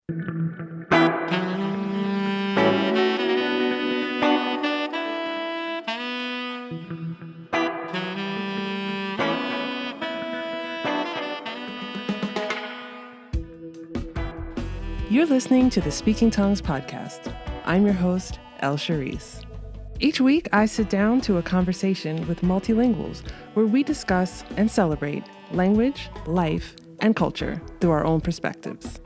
You're listening to the Speaking Tongues podcast. I'm your host, El Charisse. Each week, I sit down to a conversation with multilinguals where we discuss and celebrate language, life, and culture through our own perspectives.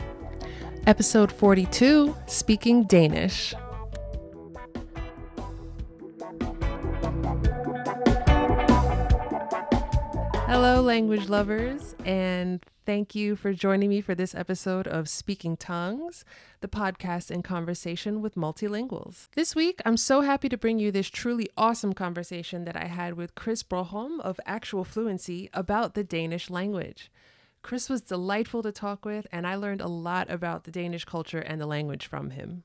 Episode 42, Speaking Danish. Hello, language lovers, and thank you for joining me for this episode of Speaking Tongues, the podcast in conversation with multilinguals. This week, I'm so happy to bring you this truly awesome conversation that I had with Kris Broholm of Actual Fluency about the Danish language. Kris was delightful to talk with, and I learned a lot about the Danish culture and the language from him.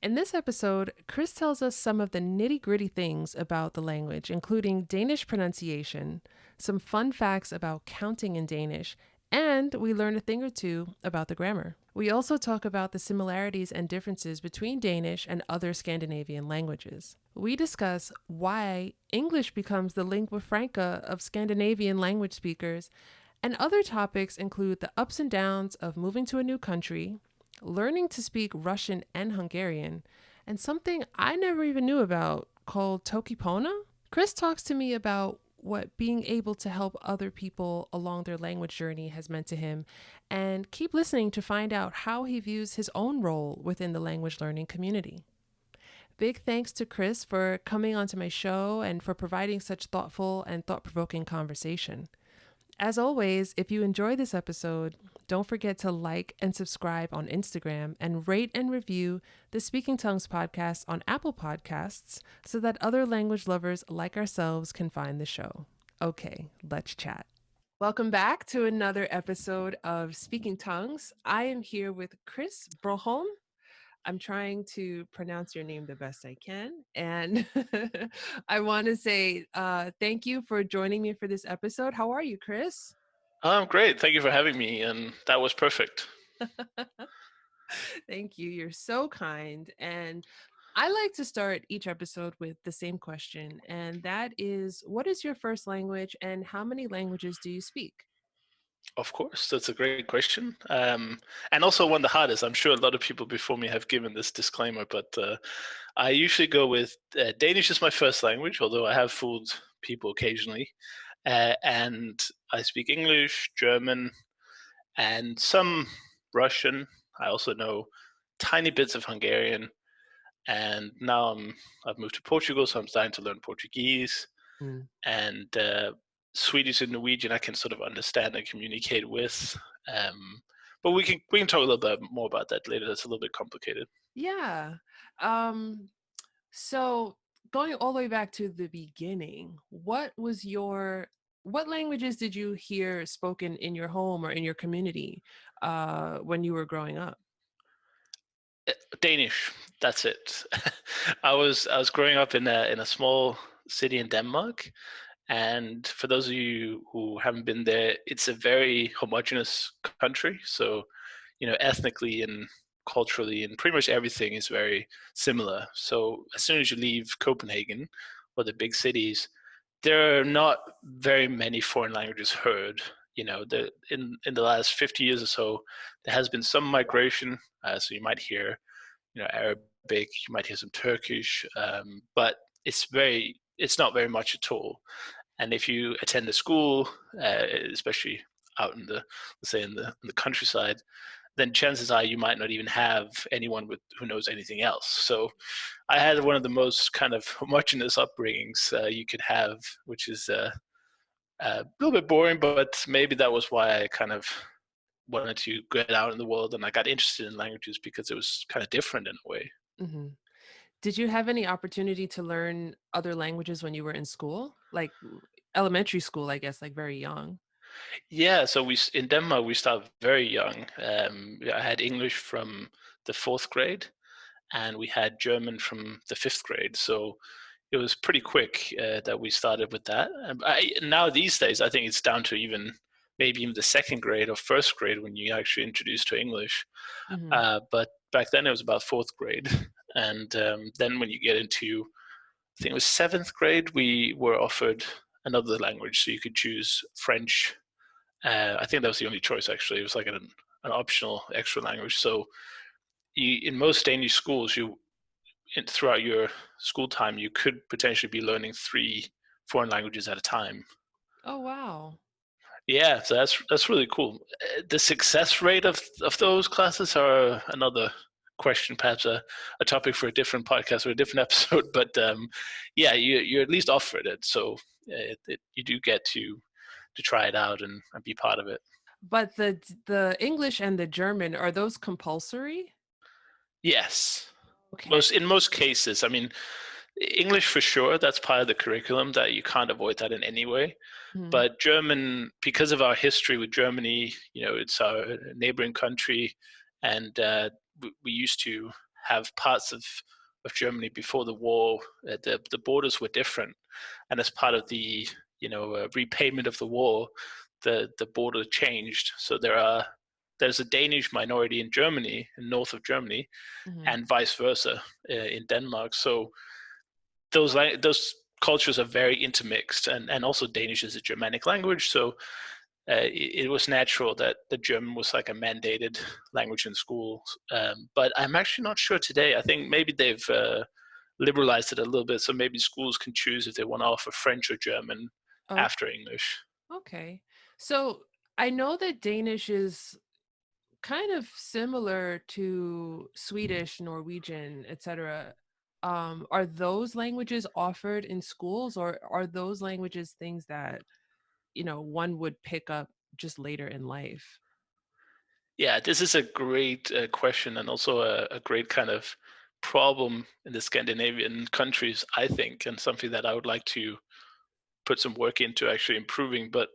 In this episode, Kris tells us some of the nitty-gritty things about the language, including Danish pronunciation, some fun facts about counting in Danish, and we learn a thing or two about the grammar. We also talk about the similarities and differences between Danish and other Scandinavian languages. We discuss why English becomes the lingua franca of Scandinavian language speakers, and other topics include the ups and downs of moving to a new country, learning to speak Russian and Hungarian, and something I never even knew about called Toki Pona. Kris talks to me about what being able to help other people along their language journey has meant to him, and keep listening to find out how he views his own role within the language learning community. Big thanks to Kris for coming onto my show and for providing such thoughtful and thought-provoking conversation. As always, if you enjoy this episode, don't forget to like and subscribe on Instagram and rate and review the Speaking Tongues podcast on Apple Podcasts so that other language lovers like ourselves can find the show. Okay, let's chat. Welcome back to another episode of Speaking Tongues. I am here with Kris Broholm. I'm trying to pronounce your name the best I can. And I want to say thank you for joining me for this episode. How are you, Kris? I'm great. Thank you for having me. And that was perfect. Thank you. You're so kind. And I like to start each episode with the same question. And that is, what is your first language and how many languages do you speak? Of course, that's a great question. And also one of the hardest. I'm sure a lot of people before me have given this disclaimer, but I usually go with Danish is my first language, although I have fooled people occasionally. And I speak English, German, and some Russian. I also know tiny bits of Hungarian. And now I've moved to Portugal, so I'm starting to learn Portuguese. And Swedish and Norwegian I can sort of understand and communicate with. But we can talk a little bit more about that later. That's a little bit complicated. Yeah. So going all the way back to the beginning, what languages did you hear spoken in your home or in your community when you were growing up? Danish. That's it. I was growing up in a small city in Denmark. And for those of you who haven't been there, it's a very homogenous country. So, ethnically and culturally and pretty much everything is very similar. So as soon as you leave Copenhagen or the big cities, there are not very many foreign languages heard. In the last 50 years or so, there has been some migration. So you might hear, Arabic, you might hear some Turkish, but it's not very much at all. And if you attend a school, especially out in the countryside, then chances are you might not even have anyone who knows anything else. So I had one of the most kind of homogenous upbringings you could have, which is a little bit boring, but maybe that was why I kind of wanted to get out in the world, and I got interested in languages because it was kind of different in a way. Mm-hmm. Did you have any opportunity to learn other languages when you were in school? Like elementary school, I guess, like very young. Yeah, so in Denmark we start very young. I had English from the 4th grade, and we had German from the 5th grade. So it was pretty quick that we started with that. Now these days, I think it's down to even maybe even the second grade or first grade when you actually introduced to English. Hmm. But back then it was about fourth grade. And then when you get into, I think it was seventh grade, we were offered another language. So you could choose French. I think that was the only choice, actually. It was like an optional extra language. So in most Danish schools, throughout your school time, you could potentially be learning three foreign languages at a time. Oh, wow. Yeah, so that's really cool. The success rate of those classes are another question, perhaps a topic for a different podcast or a different episode. But yeah, you're at least offered it, so you do get to try it out and be part of it. But the English and the German, are those compulsory? Yes, Okay. most in most cases. I mean, English for sure. That's part of the curriculum that you can't avoid that in any way. Mhm. But German, because of our history with Germany, it's our neighboring country, and we used to have parts of Germany before the war. The borders were different, and as part of the repayment of the war, the border changed. So there's a Danish minority in Germany, in north of Germany, Mhm. and vice versa in Denmark. So those cultures are very intermixed, and also Danish is a Germanic language, so it was natural that the German was like a mandated language in schools. But I'm actually not sure today. I think maybe they've liberalized it a little bit, so maybe schools can choose if they want to offer French or German Oh, after English. okay. So I know that Danish is kind of similar to Swedish, Norwegian, etc. Are those languages offered in schools, or are those languages things that, one would pick up just later in life? Yeah, this is a great question, and also a great kind of problem in the Scandinavian countries, I think, and something that I would like to put some work into actually improving. But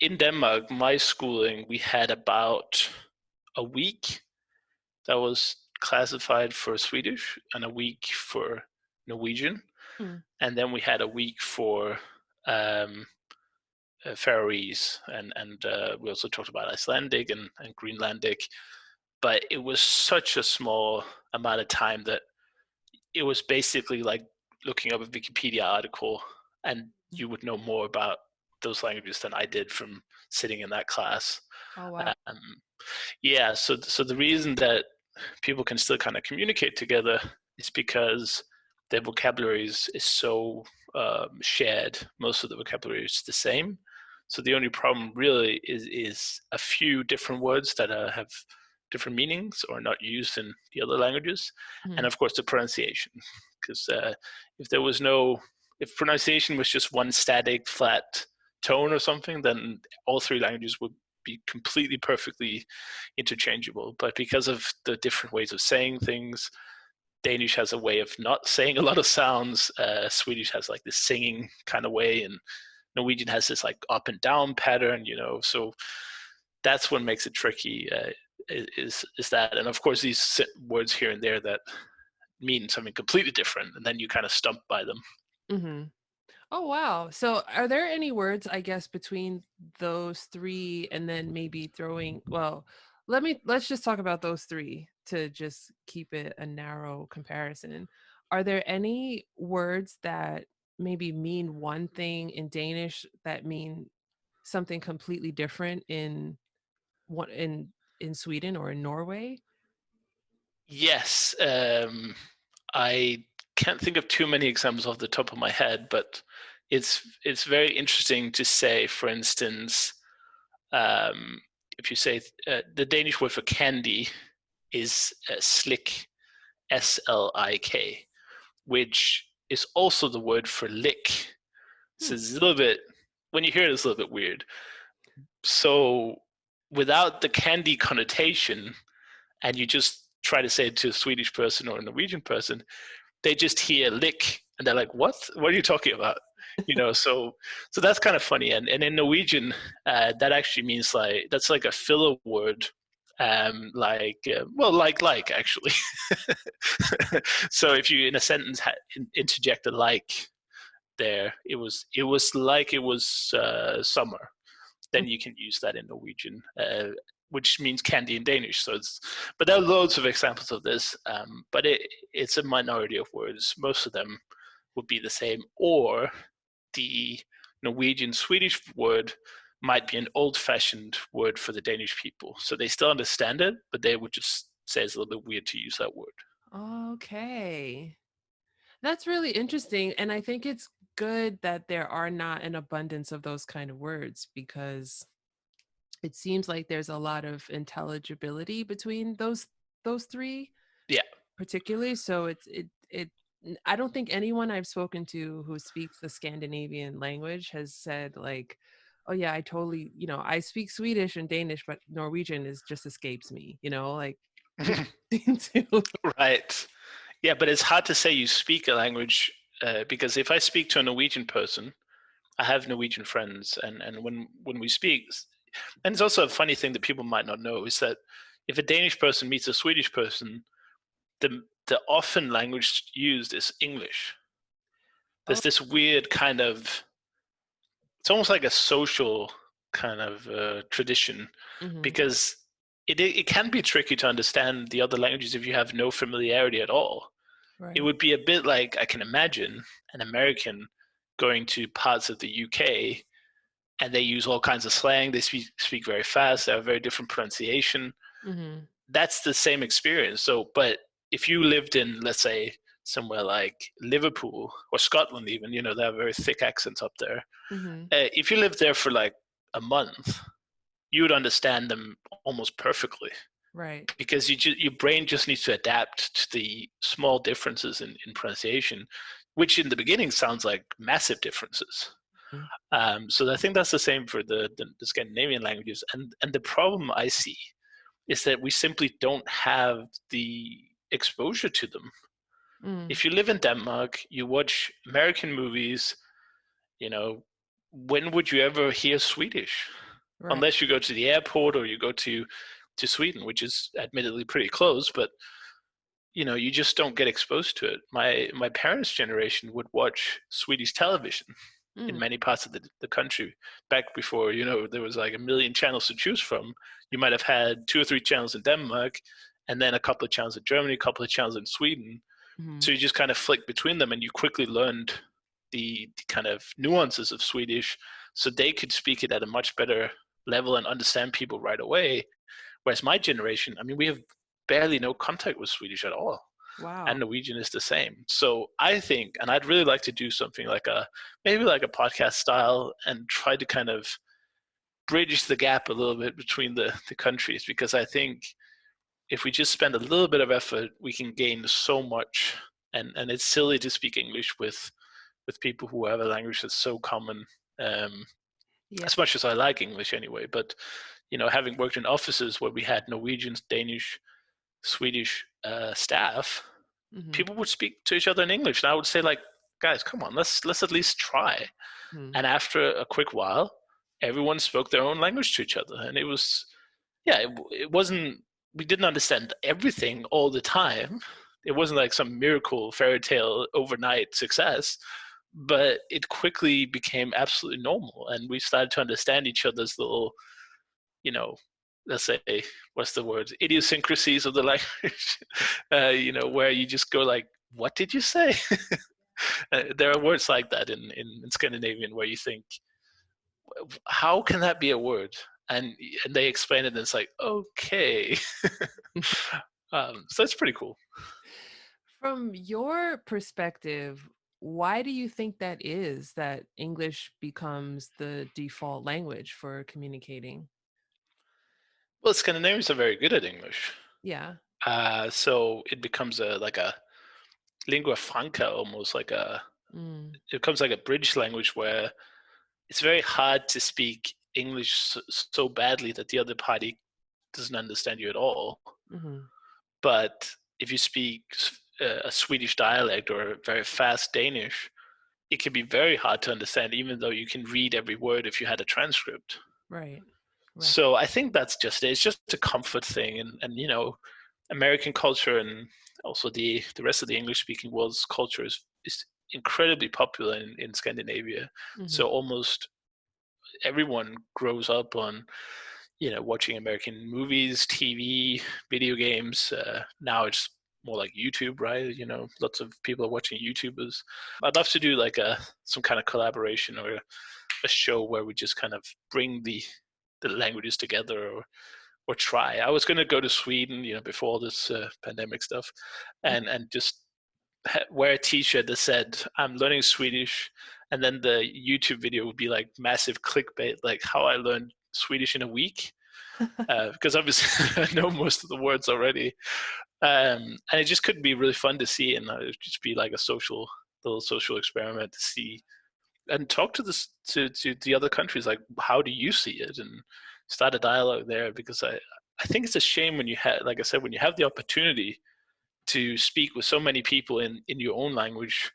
in Denmark, my schooling, we had about a week that was classified for Swedish and a week for Norwegian. Hmm. And then we had a week for um, Faroese. And we also talked about Icelandic and Greenlandic. But it was such a small amount of time that it was basically like looking up a Wikipedia article, and you would know more about those languages than I did from sitting in that class. Oh, wow. Um, yeah, so the reason that people can still kind of communicate together is because their vocabulary is so shared. Most of the vocabulary is the same. So the only problem really is a few different words that have different meanings or not used in the other languages, and Mhm. of course the pronunciation. Because if there was no, if pronunciation was just one static flat tone or something, then all three languages would be completely perfectly interchangeable. But because of the different ways of saying things, Danish has a way of not saying a lot of sounds. Swedish has like this singing kind of way, and Norwegian has this like up and down pattern. So that's what makes it tricky. Is that, and of course these words here and there that mean something completely different, and then you kind of stumped by them. Mhm. Oh, wow. So are there any words, I guess, between those three and then maybe throwing, well, let's just talk about those three to just keep it a narrow comparison. Are there any words that maybe mean one thing in Danish that mean something completely different in what in Sweden or in Norway? Yes, I can't think of too many examples off the top of my head, but it's very interesting to say, for instance, um, if you say the Danish word for candy is slik, SLIK, which is also the word for lick. So Hmm. it's a little bit, when you hear it, it's a little bit weird. So without the candy connotation, and you just try to say it to a Swedish person or a Norwegian person, they just hear lick and they're like, what are you talking about? So that's kind of funny. And in Norwegian, that actually means like, that's like a filler word, like actually. So if you in a sentence interject a like there, it was like it was summer. then you can use that in Norwegian, which means candy in Danish. But there are loads of examples of this, but it's a minority of words. Most of them would be the same, or the Norwegian Swedish word might be an old-fashioned word for the Danish people. So they still understand it, but they would just say it's a little bit weird to use that word. Okay. That's really interesting. And I think it's good that there are not an abundance of those kind of words because it seems like there's a lot of intelligibility between those three Yeah. particularly. So I don't think anyone I've spoken to who speaks the Scandinavian language has said like, oh yeah, I totally, I speak Swedish and Danish, but Norwegian is just escapes me, like people seem to. Right. Yeah, but it's hard to say you speak a language because if I speak to a Norwegian person, I have Norwegian friends, and when we speak, and it's also a funny thing that people might not know is that if a Danish person meets a Swedish person, the often language used is English. Oh. There's this weird kind of, it's almost like a social kind of tradition, Hmm. because it can be tricky to understand the other languages if you have no familiarity at all. It Right. would be a bit like, I can imagine an American going to parts of the UK and they use all kinds of slang. They speak very fast. They have very different pronunciation. Hmm. That's the same experience. So, but if you lived in, let's say, somewhere like Liverpool or Scotland, even, they have very thick accents up there. Hmm. If you lived there for like a month, you would understand them almost perfectly Right. because your brain just needs to adapt to the small differences in pronunciation, which in the beginning sounds like massive differences. Mhm. So I think that's the same for the Scandinavian languages. And the problem I see is that we simply don't have the exposure to them. Mm. If you live in Denmark, you watch American movies, you know, when would you ever hear Swedish? Right. Unless you go to the airport or you go to Sweden, which is admittedly pretty close, but you just don't get exposed to it. My parents' generation would watch Swedish television in Mm. many parts of the country back before there was like a million channels to choose from. You might have had two or three channels in Denmark, and then a couple of channels in Germany, a couple of channels in Sweden. Mhm. So you just kind of flicked between them, and you quickly learned the kind of nuances of Swedish, so they could speak it at a much better level and understand people right away. Whereas my generation, I mean, we have barely no contact with Swedish at all, Wow. and Norwegian is the same. So I think, and I'd really like to do something like maybe like a podcast style and try to kind of bridge the gap a little bit between the countries, because I think if we just spend a little bit of effort, we can gain so much. And it's silly to speak English with people who have a language that's so common. Um, Yeah. as much as I like English anyway, but having worked in offices where we had Norwegian, Danish, Swedish staff, Mhm. people would speak to each other in English, and I would say, like, guys, come on, let's at least try. Mhm. And after a quick while, everyone spoke their own language to each other, and it was, yeah, it wasn't. We didn't understand everything all the time. It wasn't like some miracle fairy tale overnight success, but it quickly became absolutely normal, and we started to understand each other's little, you know, let's say, what's the word, idiosyncrasies of the language, where you just go like, what did you say? There are words like that in Scandinavian where you think, how can that be a word? And they explain it, and it's like, okay. So it's pretty cool. From your perspective, why do you think that is that English becomes the default language for communicating? Well, Scandinavians are very good at English. Yeah. So it becomes a lingua franca, almost like Mm. it becomes like a bridge language where it's very hard to speak English so badly that the other party doesn't understand you at all. Mhm. But if you speak a Swedish dialect or a very fast Danish, it can be very hard to understand, even though you can read every word if you had a transcript. Right. Right. So I think that's just it. It's just a comfort thing, and American culture and also the rest of the English speaking world's culture is incredibly popular in Scandinavia. Mhm. So almost everyone grows up on, watching American movies, TV, video games. Now it's more like YouTube, right? Lots of people are watching YouTubers. I'd love to do like some kind of collaboration or a show where we just kind of bring the languages together, or try. I was going to go to Sweden, before all this pandemic stuff, and just wear a T-shirt that said "I'm learning Swedish," and then the YouTube video would be like massive clickbait, like how I learned Swedish in a week, because obviously I know most of the words already, and it just could be really fun to see, and it would just be like a little social experiment to see and talk to to the other countries, like how do you see it, and start a dialogue there, because I think it's a shame when you have, like I said, when you have the opportunity to speak with so many people in your own language,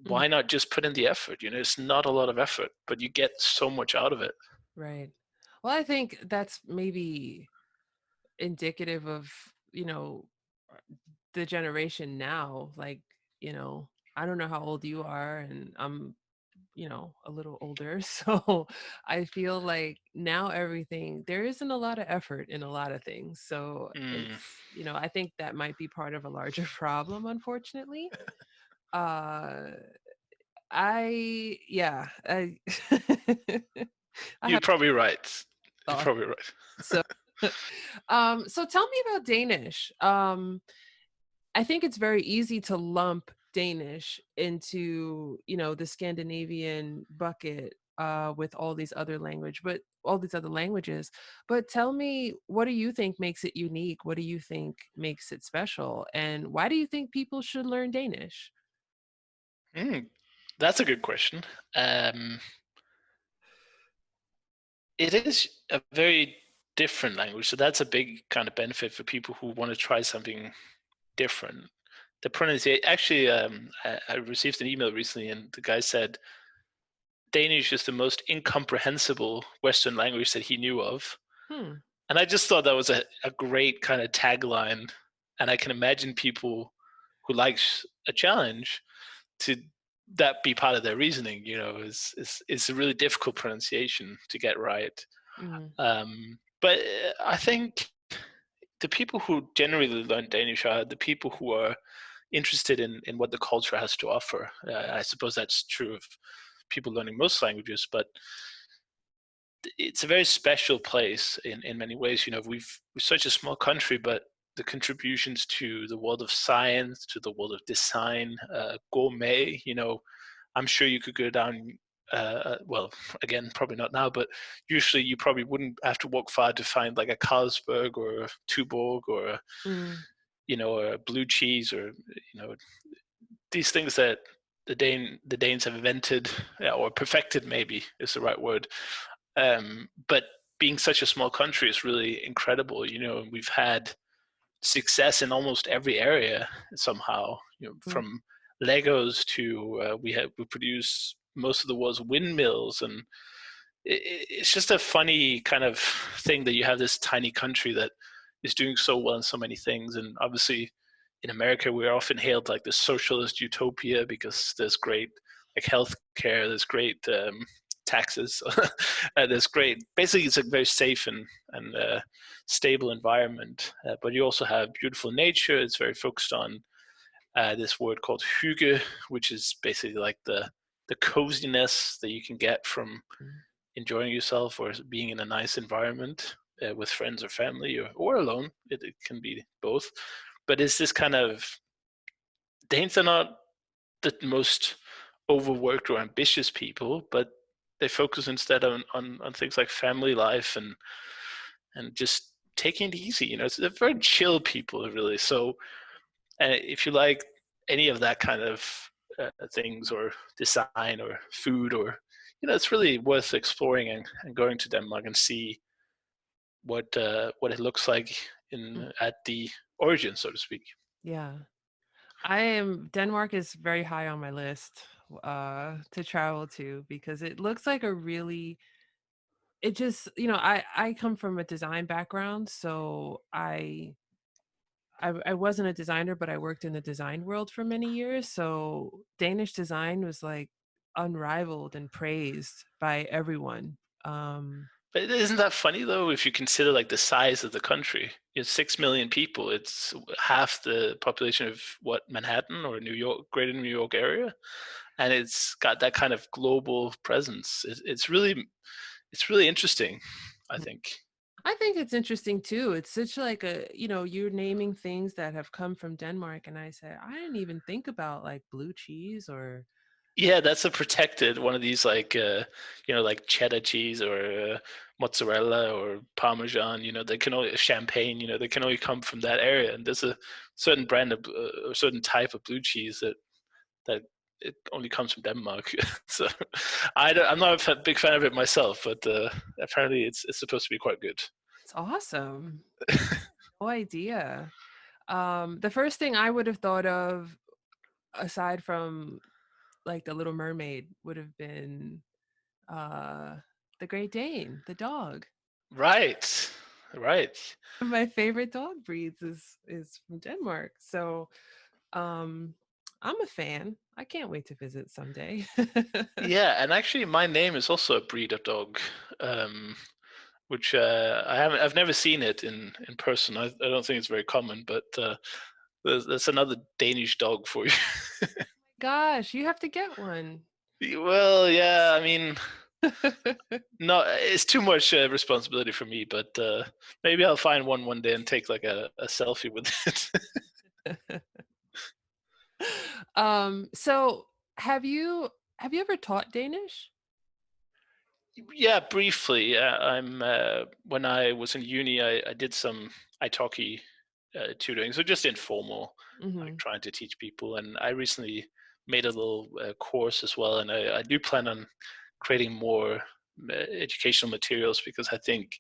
Mm, why not just put in the effort? It's not a lot of effort, but you get so much out of it. right. Well, I think that's maybe indicative of, you know, the generation now. Like, you know, I don't know how old you are, and I'm, a little older. So I feel like now everything, there isn't a lot of effort in a lot of things. So Mm. it's, I think that might be part of a larger problem, unfortunately. Uh, yeah, I You're have probably right. You're thoughts. probably right. So, so tell me about Danish. I think it's very easy to lump Danish into, the Scandinavian bucket with all these other languages. But tell me, what do you think makes it unique? What do you think makes it special? And why do you think people should learn Danish? Mm. That's a good question. Um, it is a very different language, so that's a big kind of benefit for people who want to try something different. The pronunciation, actually, I received an email recently, and the guy said Danish is the most incomprehensible Western language that he knew of. Hmm. And I just thought that was a great kind of tagline. And I can imagine people who likes a challenge to that be part of their reasoning. Is a really difficult pronunciation to get right. Mm, But I think the people who generally learn Danish are the people who are interested in what the culture has to offer. I suppose that's true of people learning most languages, but it's a very special place in many ways. We're such a small country, but the contributions to the world of science, to the world of design, gourmet. I'm sure you could go down. Well, again, probably not now, but usually you probably wouldn't have to walk far to find like a Carlsberg or a Tuborg or mm, a blue cheese, or these things that the Danes have invented, yeah, or perfected, maybe is the right word. But being such a small country is really incredible. We've had success in almost every area somehow. mm, From Legos to we produce most of the world's windmills, and it's just a funny kind of thing that you have this tiny country that is doing so well in so many things. And obviously, in America, we're often hailed like the socialist utopia because there's great like healthcare, there's great taxes, there's great. Basically, it's a very safe and stable environment. But you also have beautiful nature. It's very focused on this word called hygge, which is basically like the coziness that you can get from mm, enjoying yourself or being in a nice environment with friends or family, or alone. It can be both. But it's this kind of, Danes are not the most overworked or ambitious people, but they focus instead on things like family life and just taking it easy. They're very chill people, really. So if you like any of that kind of things, or design or food, or it's really worth exploring and going to Denmark and see what it looks like mm. in at the origin, so to speak. Yeah. Denmark is very high on my list to travel to because it looks like a really it just, I come from a design background, so I wasn't a designer, but I worked in the design world for many years. So Danish design was like unrivaled and praised by everyone. But isn't that funny though? If you consider like the size of the country, it's 6 million people. It's half the population of what Manhattan or New York, Greater New York area, and it's got that kind of global presence. It's really interesting, I think. I think it's interesting too. It's such like you're naming things that have come from Denmark, and I said I didn't even think about like blue cheese or Yeah, that's a protected one of these like like cheddar cheese or mozzarella or parmesan. They can only champagne. They can only come from that area, and there's a certain brand of a certain type of blue cheese that it only comes from Denmark. So I'm not a big fan of it myself, but apparently it's supposed to be quite good. it's awesome. No idea. The first thing I would have thought of, aside from like the Little Mermaid, would have been uh the Great Dane, the dog. Right, right. My favorite dog breeds is from Denmark. So um I'm a fan. I can't wait to visit someday. Yeah, and actually, my name is also a breed of dog, um, which I've never seen it in person. I don't think it's very common, but that's another Danish dog for you. Gosh, you have to get one. Well, yeah, I mean, no, it's too much responsibility for me, but maybe I'll find one day and take like a selfie with it. So have you ever taught Danish? Yeah, briefly. I'm when I was in uni, I did some italki tutoring, so just informal, like Hmm. trying to teach people. And I recently made a little course as well, and I do plan on creating more educational materials because I think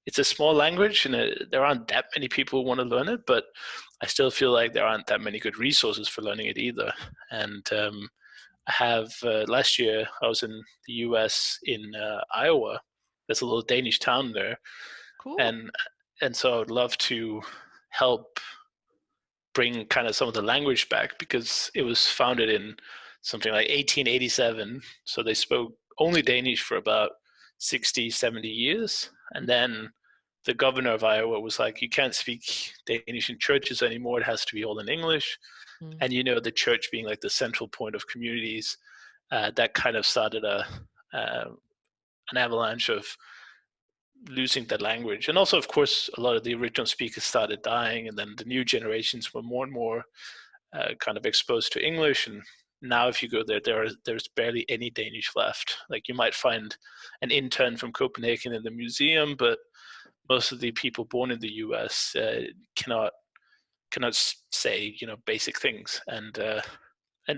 it's a small language and there aren't that many people who want to learn it, but I still feel like there aren't that many good resources for learning it either. And I have last year I was in the U.S. in Iowa. There's a little Danish town there, Cool. and so I would love to help bring kind of some of the language back because it was founded in something like 1887. So they spoke only Danish for about 60, 70 years. And then the governor of Iowa was like, you can't speak Danish in churches anymore. It has to be all in English. Mm. And the church being like the central point of communities, that kind of started uh, an avalanche of losing that language. And also, of course, a lot of the original speakers started dying, and then the new generations were more and more kind of exposed to English. And now, if you go there, there's barely any Danish left. Like you might find an intern from Copenhagen in the museum, but most of the people born in the U.S. Cannot say basic things, and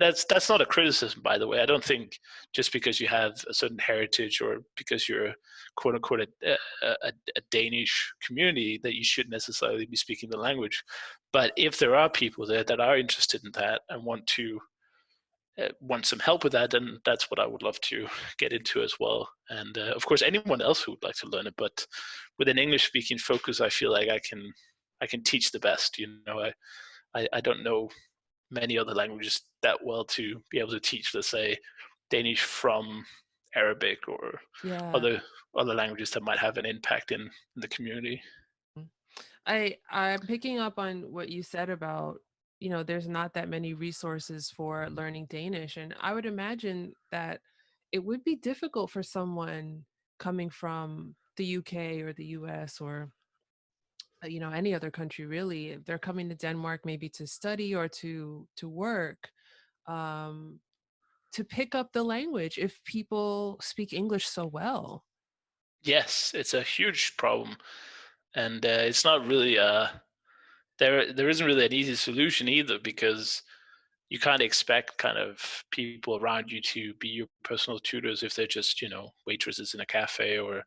that's not a criticism, by the way. I don't think just because you have a certain heritage or because you're quote unquote a Danish community that you should necessarily be speaking the language. But if there are people there that are interested in that and want some help with that, then that's what I would love to get into as well. And of course, anyone else who would like to learn it. But with an English speaking focus, I feel like I can teach the best. I don't know many other languages that well to be able to teach, let's say, Danish from Arabic or Yeah. other other languages that might have an impact in the community. I'm picking up on what you said about, there's not that many resources for learning Danish. And I would imagine that it would be difficult for someone coming from the UK or the US or any other country really. If they're coming to Denmark maybe to study or to work, um to pick up the language if people speak English so well. Yes, it's a huge problem, and it's not really there isn't really an easy solution either because you can't expect kind of people around you to be your personal tutors if they're just waitresses in a cafe or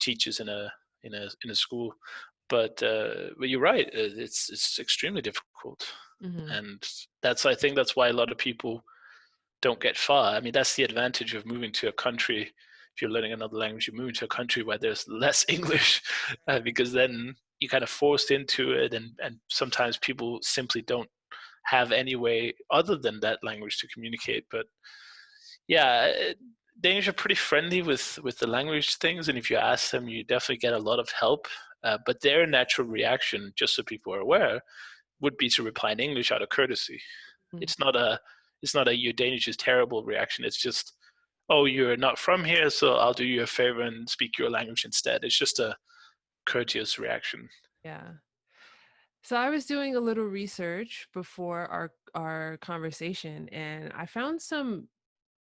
teachers in a school. But you're right, it's extremely difficult, Hmm. and I think that's why a lot of people don't get far. I mean, that's the advantage of moving to a country. If you're learning another language, you're moving to a country where there's less English, because then you're kind of forced into it, and sometimes people simply don't have any way other than that language to communicate. But Yeah, Danish are pretty friendly with the language things, and if you ask them, you definitely get a lot of help. But their natural reaction, just so people are aware, would be to reply in English out of courtesy. Mm. It's not a your Danish is terrible reaction. It's just, oh, you're not from here, so I'll do you a favor and speak your language instead. It's just a courteous reaction. Yeah. So I was doing a little research before our conversation, and I found some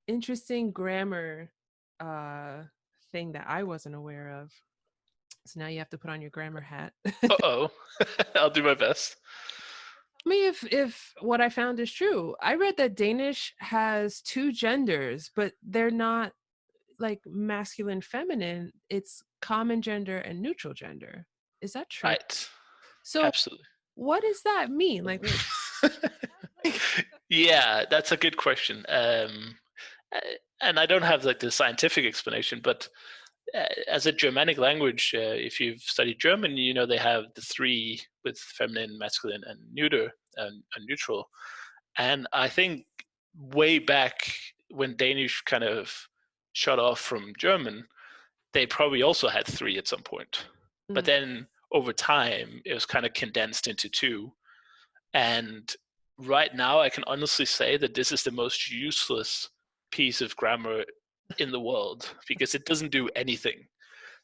interesting grammar uh thing that I wasn't aware of. So now you have to put on your grammar hat. Uh oh, I'll do my best. Tell me if what I found is true. I read that Danish has two genders, but they're not like masculine, feminine. It's common gender and neutral gender. Is that true? Right, So absolutely. what does that mean? Like Yeah, that's a good question. Uh, and I don't have like the scientific explanation, but as a Germanic language, if you've studied German, you know they have the three with feminine, masculine, and neuter and neutral. And I think way back when Danish kind of shut off from German, they probably also had three at some point. But Mm, then over time, it was kind of condensed into two. And right now, I can honestly say that this is the most useless piece of grammar in the world because it doesn't do anything.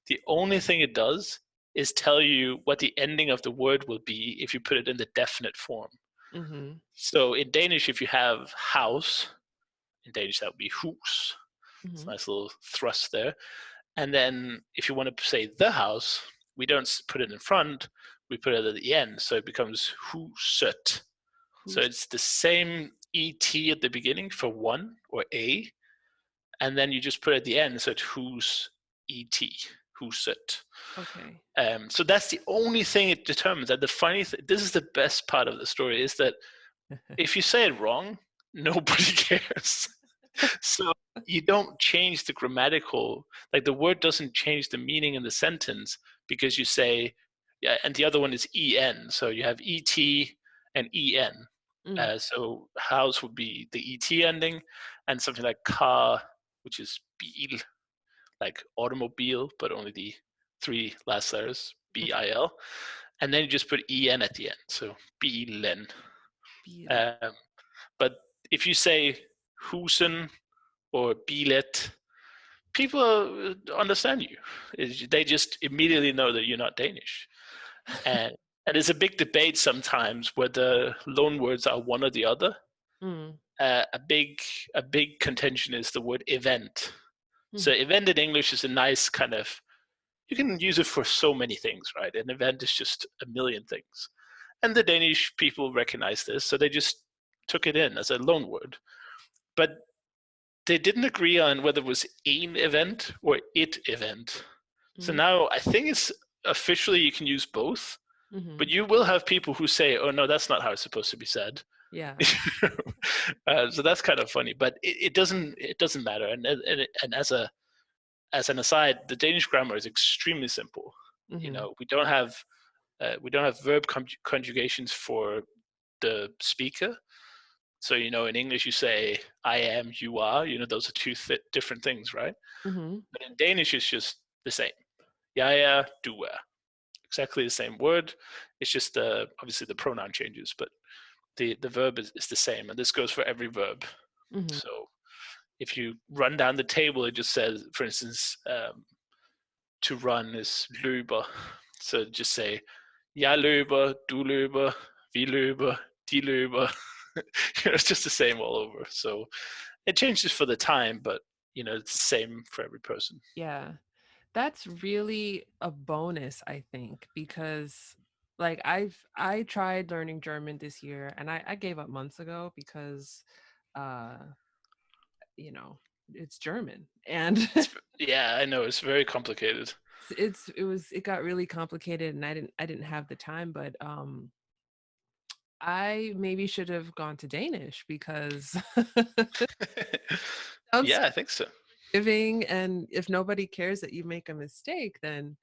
The only thing it does is tell you what the ending of the word will be if you put it in the definite form. mhm, So in Danish, if you have house, in Danish that would be hus. It's a mhm. nice little thrust there. And then if you want to say the house, we don't put it in front, we put it at the end. So it becomes huset. So Who's it's the same ET at the beginning for one or A, and then you just put it at the end. So it's whose ET, huset. okay. So that's the only thing it determines. And the funny thing, this is the best part of the story, is that if you say it wrong, nobody cares. So you don't change the grammatical, like the word doesn't change the meaning in the sentence because you say, yeah, and the other one is en. So you have et and en. Mm, So house would be the et ending, and something like car, which is bil, like automobile, but only the three last letters, mm, bil. And then you just put en at the end. So bilen. feel. Um, but if you say husen or bilet, people understand you. They just immediately know that you're not Danish. And and there's a big debate sometimes whether loan words are one or the other. Mm, A big contention is the word event. So mhm, event in English is a nice kind of, you can use it for so many things, right? An event is just a million things. And the Danish people recognize this, so they just took it in as a loan word. But they didn't agree on whether it was an event or it event. So mm, now I think it's officially you can use both, but mhm. you will have people who say, "Oh no, that's not how it's supposed to be said." Yeah. So that's kind of funny, but it doesn't matter. And as an aside, the Danish grammar is extremely simple. You Mhm, know, we don't have verb conjugations for the speaker. So in English you say I am, you are. Those are two different things, right? mhm, But in Danish it's just the same. Jeg er, du er. Exactly the same word. It's just obviously the pronoun changes, but the verb is the same, and this goes for every verb. mhm. So if you run down the table, it just says, for instance, to run is løber. So just say jeg løber, du løber, vi løber, de løber. It's just the same all over. So it changes for the time, but it's the same for every person. Yeah. That's really a bonus, I think, because like I tried learning German this year and I gave up months ago because uh you know, it's German and Yeah, I know it's very complicated. it got really complicated and I didn't have the time, but I maybe should have gone to Danish because sounds Yeah, I think so. giving, and if nobody cares that you make a mistake, then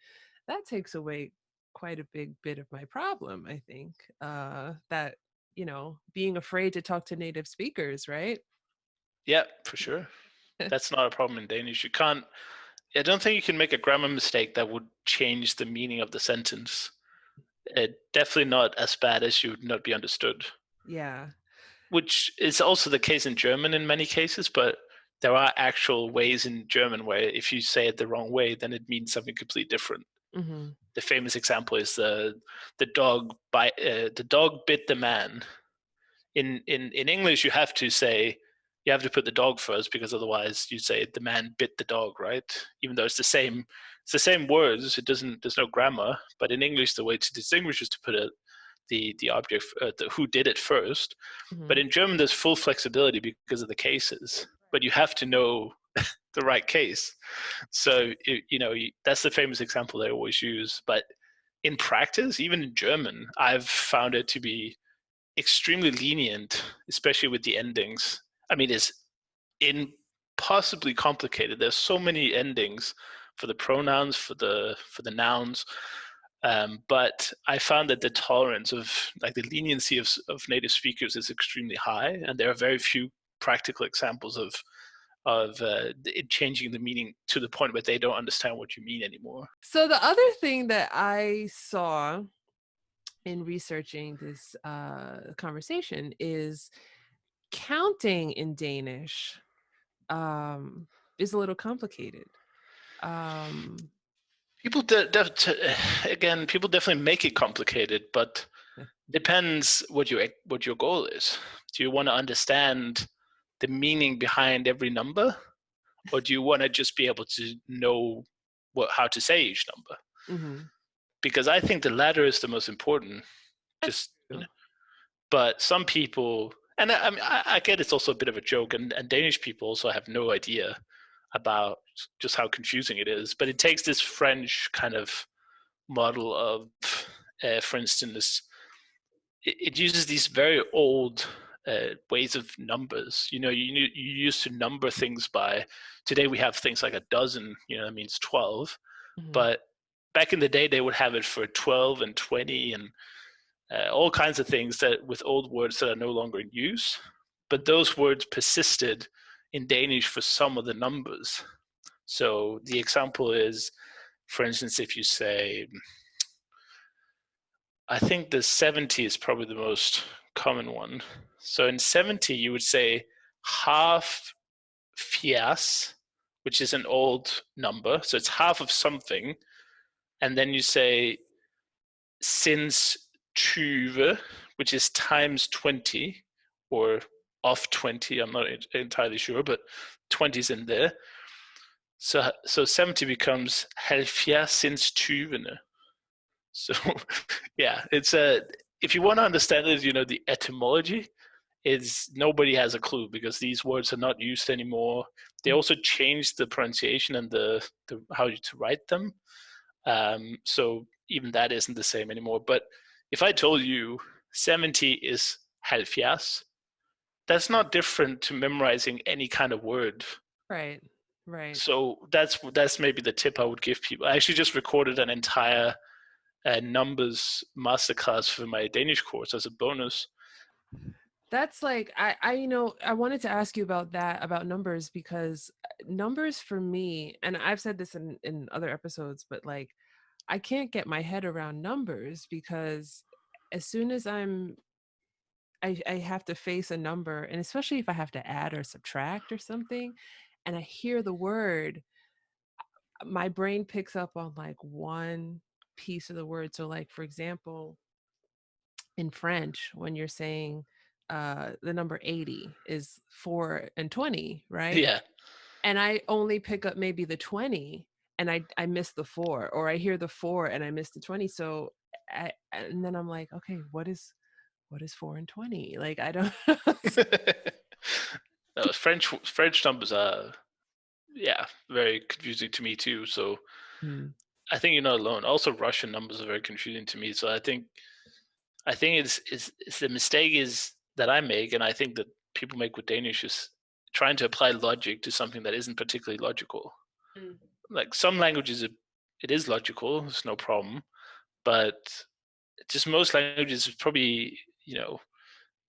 that takes away quite a big bit of my problem, I think. That, being afraid to talk to native speakers, right? Yeah, for sure. That's not a problem in Danish. You can't. I don't think you can make a grammar mistake that would change the meaning of the sentence. Definitely not as bad as you would not be understood. Yeah. Which is also the case in German in many cases, but there are actual ways in German where if you say it the wrong way, then it means something completely different. Mm-hmm. The famous example is the dog bit the man. In English, you have to put the dog first, because otherwise you say the man bit the dog, right? Even though it's the same words. There's no grammar, but in English the way to distinguish is to put the object, the who did it first. Mm-hmm. But in German, there's full flexibility because of the cases. But you have to know the right case. So that's the famous example they always use. But in practice, even in German, I've found it to be extremely lenient, especially with the endings. I mean, it's impossibly complicated. There's so many endings for the pronouns, for the nouns. But I found that the tolerance of, like, the leniency of native speakers is extremely high, and there are very few practical examples of it changing the meaning to the point where they don't understand what you mean anymore. So the other thing that I saw in researching this conversation is counting in Danish is a little complicated. Um, People again, people definitely make it complicated, but depends what your goal is. Do you want to understand the meaning behind every number, or do you want to just be able to know how to say each number? mm-hmm. Because I think the latter is the most important. That's Just true. but some people, and I mean, I get it's also a bit of a joke, and Danish people also have no idea about just how confusing it is. But it takes this French kind of model of, for instance, it uses these very old ways of numbers. You used to number things by. Today we have things like a dozen. That means 12. Mm-hmm. But back in the day, they would have it for 12 and 20 and all kinds of things that with old words that are no longer in use. But those words persisted in Danish for some of the numbers. So the example is, for instance, if you say, I think the 70 is probably the most common one. So in 70, you would say half fias, which is an old number. So it's half of something. And then you say since 20, which is times 20, or of 20. I'm not entirely sure, but 20 is in there. So 70 becomes halvfjerds since 20. So yeah, it's if you want to understand it, the etymology is nobody has a clue, because these words are not used anymore. They also changed the pronunciation and the how to write them. So even that isn't the same anymore. But if I told you 70 is halvfjerds, that's not different to memorizing any kind of word. Right. Right. So that's maybe the tip I would give people. I actually just recorded an entire numbers masterclass for my Danish course as a bonus. That's like I wanted to ask you about that, about numbers, because numbers for me, and I've said this in other episodes, but like I can't get my head around numbers, because as soon as I have to face a number, and especially if I have to add or subtract or something, and I hear the word, my brain picks up on like one piece of the word. So like, for example, in French, when you're saying the number 80 is 4 and 20, right? Yeah. And I only pick up maybe the 20, and I miss the 4, or I hear the 4 and I miss the 20. So and then I'm like, okay, what is 4 and 20? Like, I don't No, French numbers are, yeah, very confusing to me too. So Hmm. I think you're not alone. Also, Russian numbers are very confusing to me. So I think it's the mistake is that I make, and I think that people make with Danish, is trying to apply logic to something that isn't particularly logical. Mm. Like some languages, it is logical. It's no problem, but just most languages is probably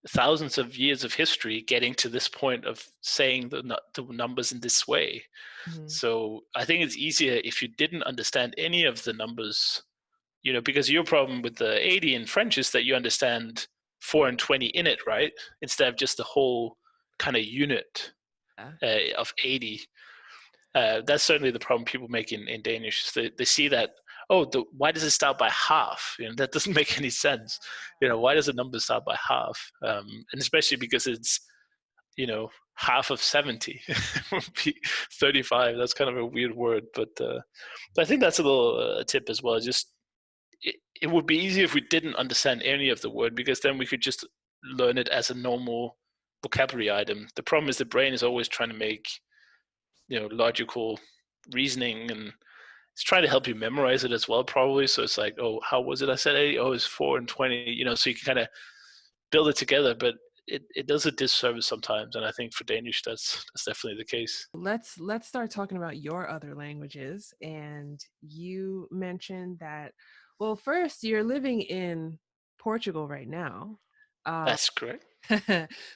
thousands of years of history getting to this point of saying the numbers in this way. Mhm. So I think it's easier if you didn't understand any of the numbers, because your problem with the 80 in French is that you understand 4 and 20 in it, right? Instead of just the whole kind of unit Yeah. of 80. That's certainly the problem people make in Danish. They see that, why does it start by half? That doesn't make any sense. Why does a number start by half? And especially because it's, half of 70 would be 35. That's kind of a weird word, but I think that's a little tip as well. Just it would be easier if we didn't understand any of the word, because then we could just learn it as a normal vocabulary item. The problem is the brain is always trying to make logical reasoning, and it's trying to help you memorize it as well, probably. So it's like, oh, how was it I said 80? Oh, it's 4 and 20, so you can kind of build it together, but it does a disservice sometimes, and I think for Danish that's definitely the case. Let's start talking about your other languages. And you mentioned that, well, first you're living in Portugal right now. Um, That's correct.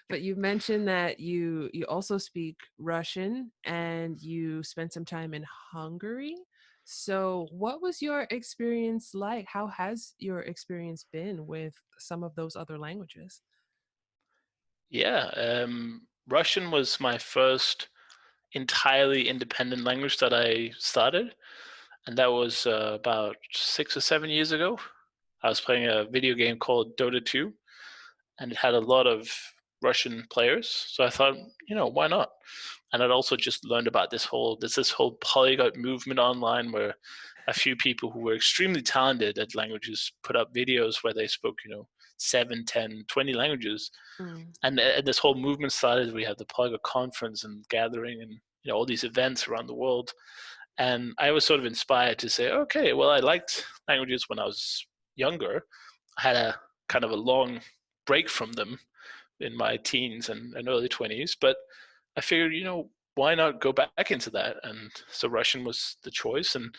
but you mentioned that you also speak Russian and you spent some time in Hungary. So, what was your experience like? How has your experience been with some of those other languages? Yeah, Russian was my first entirely independent language that I started, and that was about 6 or 7 years ago. I was playing a video game called Dota 2, and it had a lot of Russian players. So I thought, why not? And I'd also just learned about this whole polyglot movement online, where a few people who were extremely talented at languages put up videos where they spoke, 7, 10, 20 languages. Mm. And this whole movement started. We had the polyglot conference and gathering, and all these events around the world. And I was sort of inspired to say, okay, well, I liked languages when I was younger. I had a kind of a long break from them in my teens and early 20s, but I figured, why not go back into that? And so Russian was the choice, and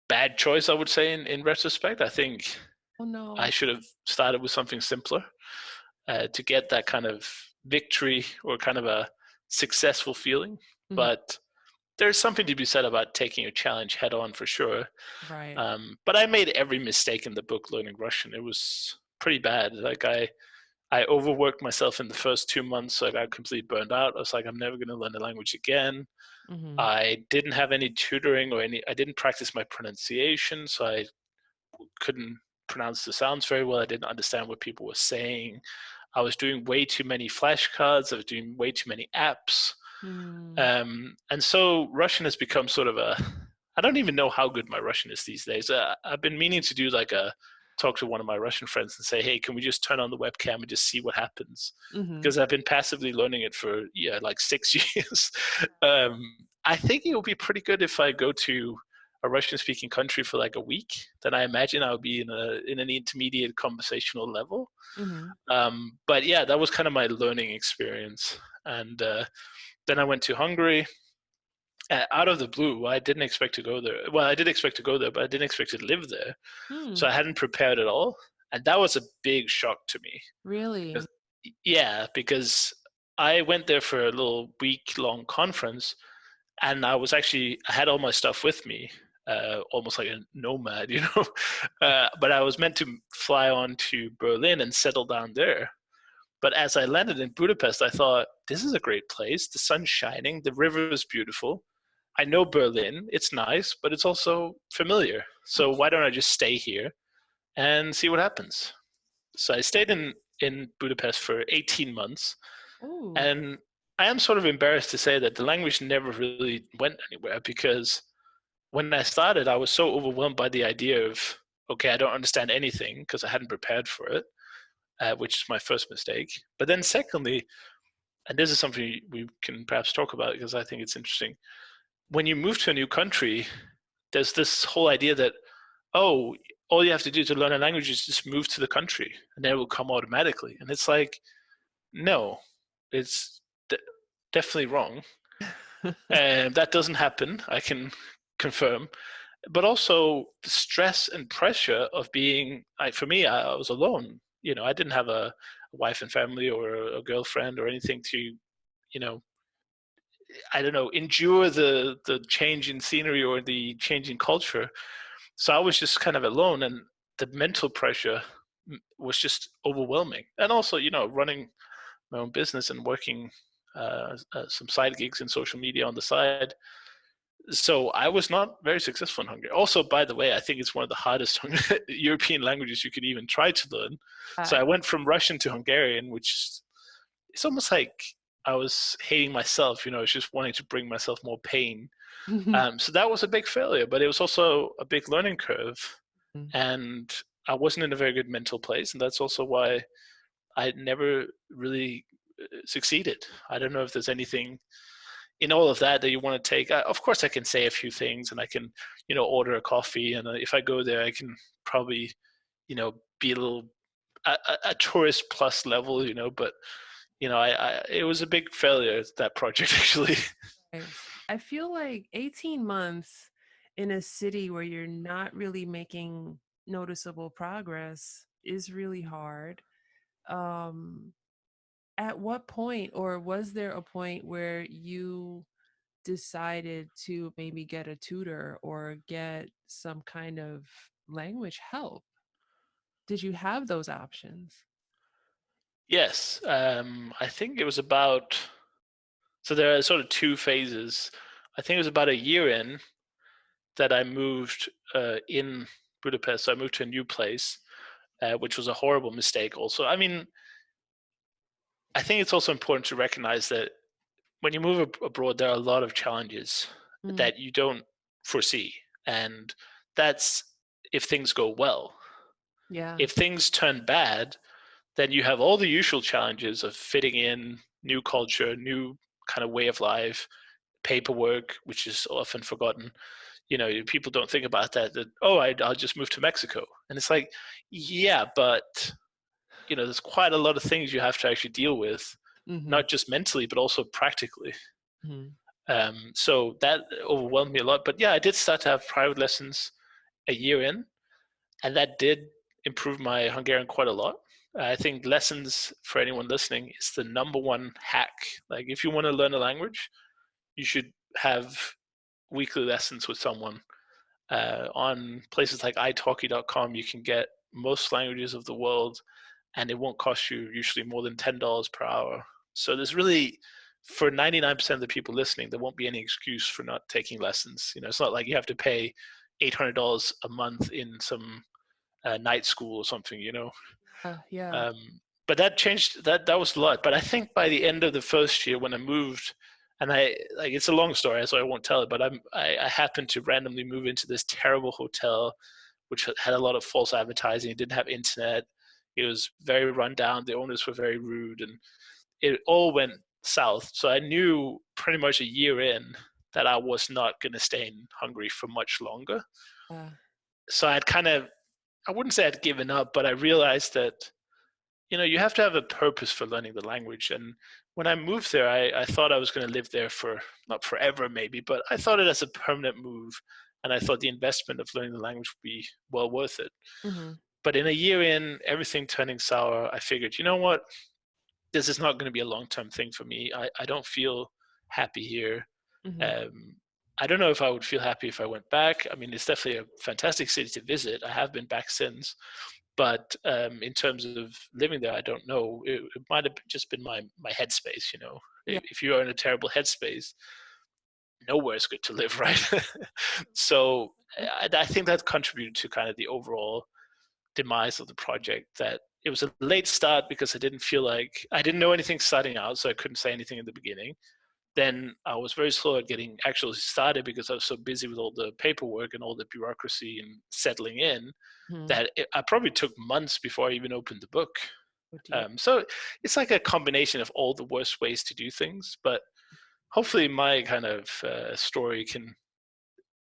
bad choice, I would say, in retrospect. I think Oh I no. should have started with something simpler to get that kind of victory or kind of a successful feeling. Mhm. But there's something to be said about taking a challenge head on, for sure. Right. But I made every mistake in the book learning Russian. It was pretty bad. Like I overworked myself in the first 2 months, so I got completely burned out. I was like, I'm never going to learn the language again. Hmm. I didn't have any tutoring I didn't practice my pronunciation, so I couldn't pronounce the sounds very well. I didn't understand what people were saying. I was doing way too many flashcards. I was doing way too many apps. Mm. And so Russian has become sort of I don't even know how good my Russian is these days. I've been meaning to do like talk to one of my Russian friends and say, hey, can we just turn on the webcam and just see what happens? Hmm. Because I've been passively learning it for, like 6 years. I think it would be pretty good if I go to a Russian speaking country for like a week. Then I imagine I would be in an intermediate conversational level. Hmm. But yeah, that was kind of my learning experience. And then I went to Hungary out of the blue. I didn't expect to go there. Well, I did expect to go there, but I didn't expect to live there. So Mm. I hadn't prepared at all. And that was a big shock to me. Really? 'Cause- Yeah, because I went there for a little week-long conference, and I had all my stuff with me, almost like a nomad, but I was meant to fly on to Berlin and settle down there. But as I landed in Budapest, I thought, this is a great place. The sun's shining, the river is beautiful. I know Berlin, it's nice, but it's also familiar. So why don't I just stay here and see what happens? So I stayed in Budapest for 18 months. Oh. And I am sort of embarrassed to say that the language never really went anywhere, because when I started, I was so overwhelmed by the idea of, okay, I don't understand anything because I hadn't prepared for it, which is my first mistake. But then, secondly, and this is something we can perhaps talk about because I think it's interesting. When you move to a new country, there's this whole idea that, oh, all you have to do to learn a language is just move to the country and then it will come automatically. And it's like, no, it's definitely wrong. And that doesn't happen, I can confirm. But also the stress and pressure of being, for me, I was alone. I didn't have a wife and family or a girlfriend or anything to, you know, I don't know, endure the change in scenery or the change in culture. So I was just kind of alone, and the mental pressure was just overwhelming. And also, running my own business and working some side gigs in social media on the side. So I was not very successful in Hungary. Also, by the way, I think it's one of the hardest European languages you could even try to learn. So Uh, I went from Russian to Hungarian, which it's almost like I was hating myself. I was just wanting to bring myself more pain. So that was a big failure, but it was also a big learning curve. And I wasn't in a very good mental place. And that's also why I never really succeeded. I don't know if there's anything in all of that you want to take. Of course, I can say a few things, and I can, order a coffee. And if I go there, I can probably, be a little a tourist plus level, but it was a big failure, that project actually. Right. I feel like 18 months in a city where you're not really making noticeable progress is really hard. Um, at what point, or was there a point where you decided to maybe get a tutor or get some kind of language help? Did you have those options? Yes, I think it was about. So there are sort of two phases. I think it was about a year in that I moved in Budapest. So I moved to a new place, which was a horrible mistake. Also, I mean, I think it's also important to recognize that when you move abroad, there are a lot of challenges Mm, that you don't foresee, and that's if things go well. yeah. If things turn bad, then you have all the usual challenges of fitting in, new culture, new kind of way of life, paperwork, which is often forgotten. People don't think about that, oh, I'll just move to Mexico. And it's like, yeah, but, there's quite a lot of things you have to actually deal with, Mm-hmm. not just mentally, but also practically. Hmm. So that overwhelmed me a lot. But yeah, I did start to have private lessons a year in, and that did improve my Hungarian quite a lot. I think lessons, for anyone listening, is the number one hack. Like, if you want to learn a language, you should have weekly lessons with someone. On places like italki.com, you can get most languages of the world, and it won't cost you usually more than $10 per hour. So there's really, for 99% of the people listening, there won't be any excuse for not taking lessons. It's not like you have to pay $800 a month in some night school or something. Yeah. Um, but that changed. That was a lot. But I think by the end of the first year, when I moved, and it's a long story, so I won't tell it. But I happened to randomly move into this terrible hotel, which had a lot of false advertising. It didn't have internet. It was very run down. The owners were very rude, and it all went south. So I knew pretty much a year in that I was not going to stay in Hungary for much longer. Uh, So I'd kind of, I wouldn't say I'd given up, but I realized that, you have to have a purpose for learning the language. And when I moved there, I thought I was going to live there for not forever, maybe, but I thought it as a permanent move. And I thought the investment of learning the language would be well worth it. mm-hmm. But in a year in, everything turning sour, I figured, you know what? This is not going to be a long term thing for me. I don't feel happy here. Mm-hmm. Um, I don't know if I would feel happy if I went back. I mean, it's definitely a fantastic city to visit. I have been back since, but in terms of living there, I don't know. It might have just been my headspace. Yeah. If you are in a terrible headspace, nowhere is good to live, right? So I think that contributed to kind of the overall demise of the project. That it was a late start because I didn't know anything starting out, so I couldn't say anything in the beginning. Then I was very slow at getting actually started because I was so busy with all the paperwork and all the bureaucracy and settling in Mm-hmm. that I probably took months before I even opened the book. Oh dear. So it's like a combination of all the worst ways to do things, but hopefully my kind of story can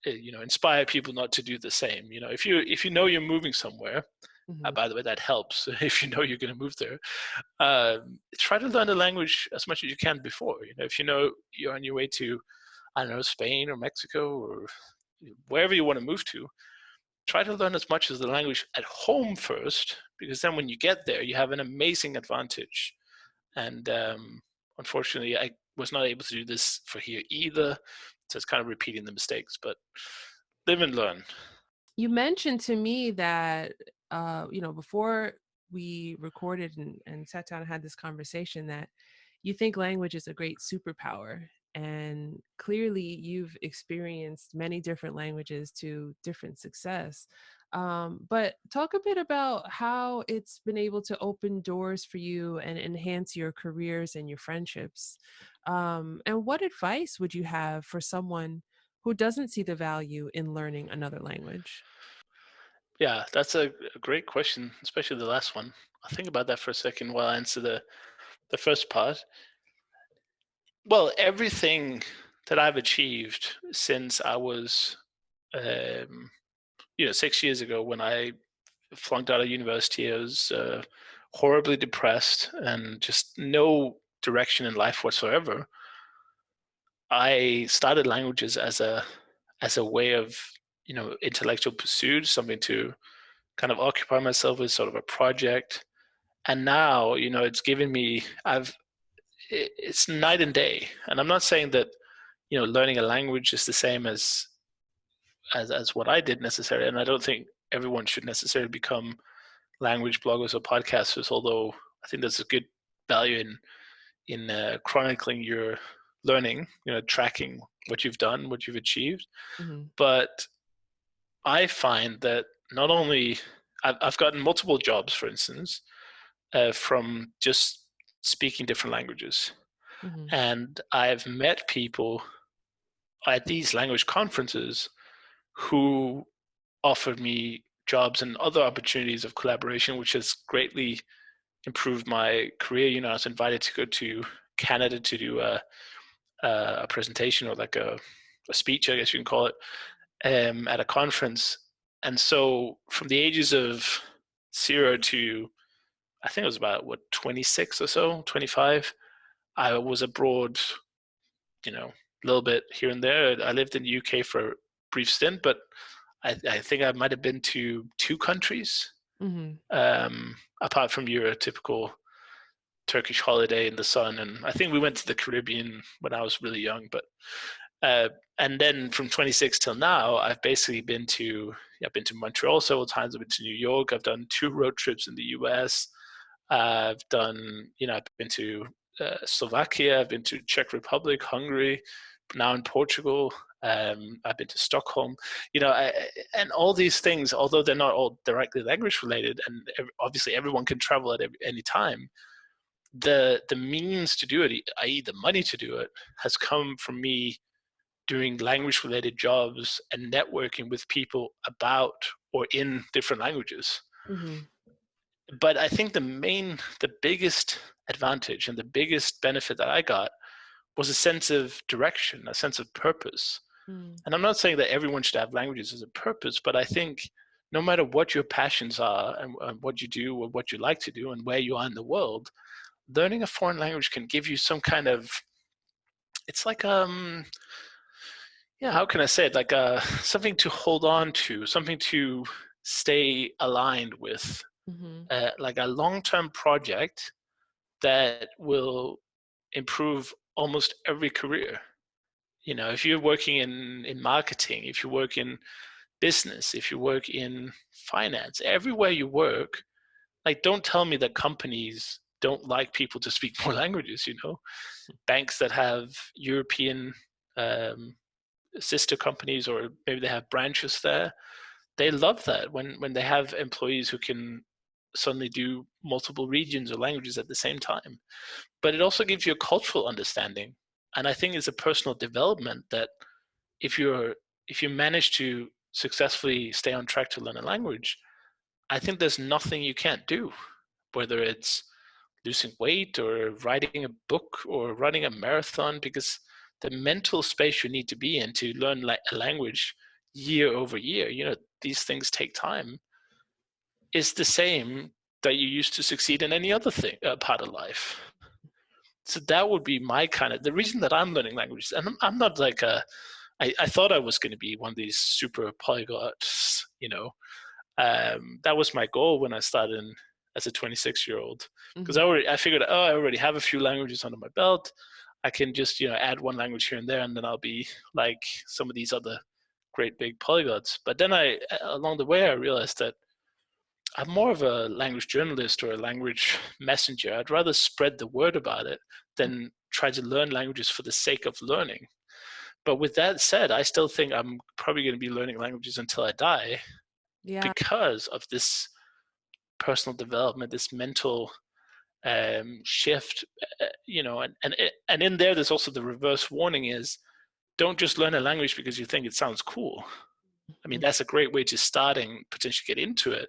inspire people not to do the same. If you know you're moving somewhere, Mm-hmm. by the way, that helps. If you know you're going to move there, try to learn the language as much as you can before. If you know you're on your way to, I don't know, Spain or Mexico or wherever you want to move to, try to learn as much as the language at home first, because then when you get there, you have an amazing advantage. And unfortunately, I was not able to do this for here either. So it's kind of repeating the mistakes, but live and learn. You mentioned to me that, before we recorded and sat down and had this conversation, that you think language is a great superpower. And clearly, you've experienced many different languages to different success. But talk a bit about how it's been able to open doors for you and enhance your careers and your friendships. And what advice would you have for someone who doesn't see the value in learning another language? Yeah, that's a great question, especially the last one. I'll think about that for a second while I answer the first part. Well, everything that I've achieved since I was, um, 6 years ago when I flunked out of university, I was horribly depressed and just no direction in life whatsoever. I started languages as a way of intellectual pursuit, something to kind of occupy myself with, sort of a project. And now it's given me it's night and day. And I'm not saying that learning a language is the same as what I did necessarily. And I don't think everyone should necessarily become language bloggers or podcasters, although I think there's a good value in chronicling your learning, tracking what you've done, what you've achieved. Mhm, But I find that not only I've gotten multiple jobs, for instance, from just speaking different languages, mhm, and I've met people at these language conferences who offered me jobs and other opportunities of collaboration, which has greatly improved my career. I was invited to go to Canada to do a presentation, or like a speech, I guess you can call it, at a conference. And so from the ages of 0 to, I think it was about 26 or so, 25, I was abroad, a little bit here and there. I lived in the UK for a brief stint, but I think I might have been to 2 countries, mhm, apart from your typical Turkish holiday in the sun. And I think we went to the Caribbean when I was really young. But uh, and then from 26 till now, I've been to Montreal several times. I've been to New York. I've done 2 road trips in the US. I've been to Slovakia. I've been to Czech Republic, Hungary, now in Portugal. I've been to Stockholm. And all these things, although they're not all directly language related, and obviously everyone can travel at any time, the means to do it, i.e., the money to do it, has come from me doing language related jobs and networking with people about or in different languages. mhm, But I think the biggest advantage and the biggest benefit that I got was a sense of direction, a sense of purpose. mm, And I'm not saying that everyone should have languages as a purpose, but I think no matter what your passions are, and what you do or what you like to do and where you are in the world, learning a foreign language can give you some kind of, it's like yeah, how can I say it, like something to hold on to, something to stay aligned with, mhm, like a long-term project that will improve almost every career. If you're working in marketing, if you work in business, if you work in finance, everywhere you work, like, don't tell me that companies don't like people to speak more languages. Banks that have European um, sister companies, or maybe they have branches there, they love that when they have employees who can suddenly do multiple regions or languages at the same time. But it also gives you a cultural understanding, and I think it's a personal development that if you manage to successfully stay on track to learn a language, I think there's nothing you can't do, whether it's losing weight or writing a book or running a marathon, because the mental space you need to be in to learn a language year over year, these things take time, is the same that you used to succeed in any other thing, part of life. So that would be my kind of the reason that I'm learning languages. And I'm not I thought I was going to be one of these super polyglots, That was my goal when I started as a 26-year-old, because Hmm. I figured, oh, I already have a few languages under my belt. I can just add one language here and there, and then I'll be like some of these other great big polyglots. But then along the way, I realized that I'm more of a language journalist or a language messenger. I'd rather spread the word about it than try to learn languages for the sake of learning. But with that said, I still think I'm probably going to be learning languages until I die Yeah. because of this personal development, this mental shift, and in there's also the reverse warning is don't just learn a language because you think it sounds cool. I mean, that's a great way to start and potentially get into it.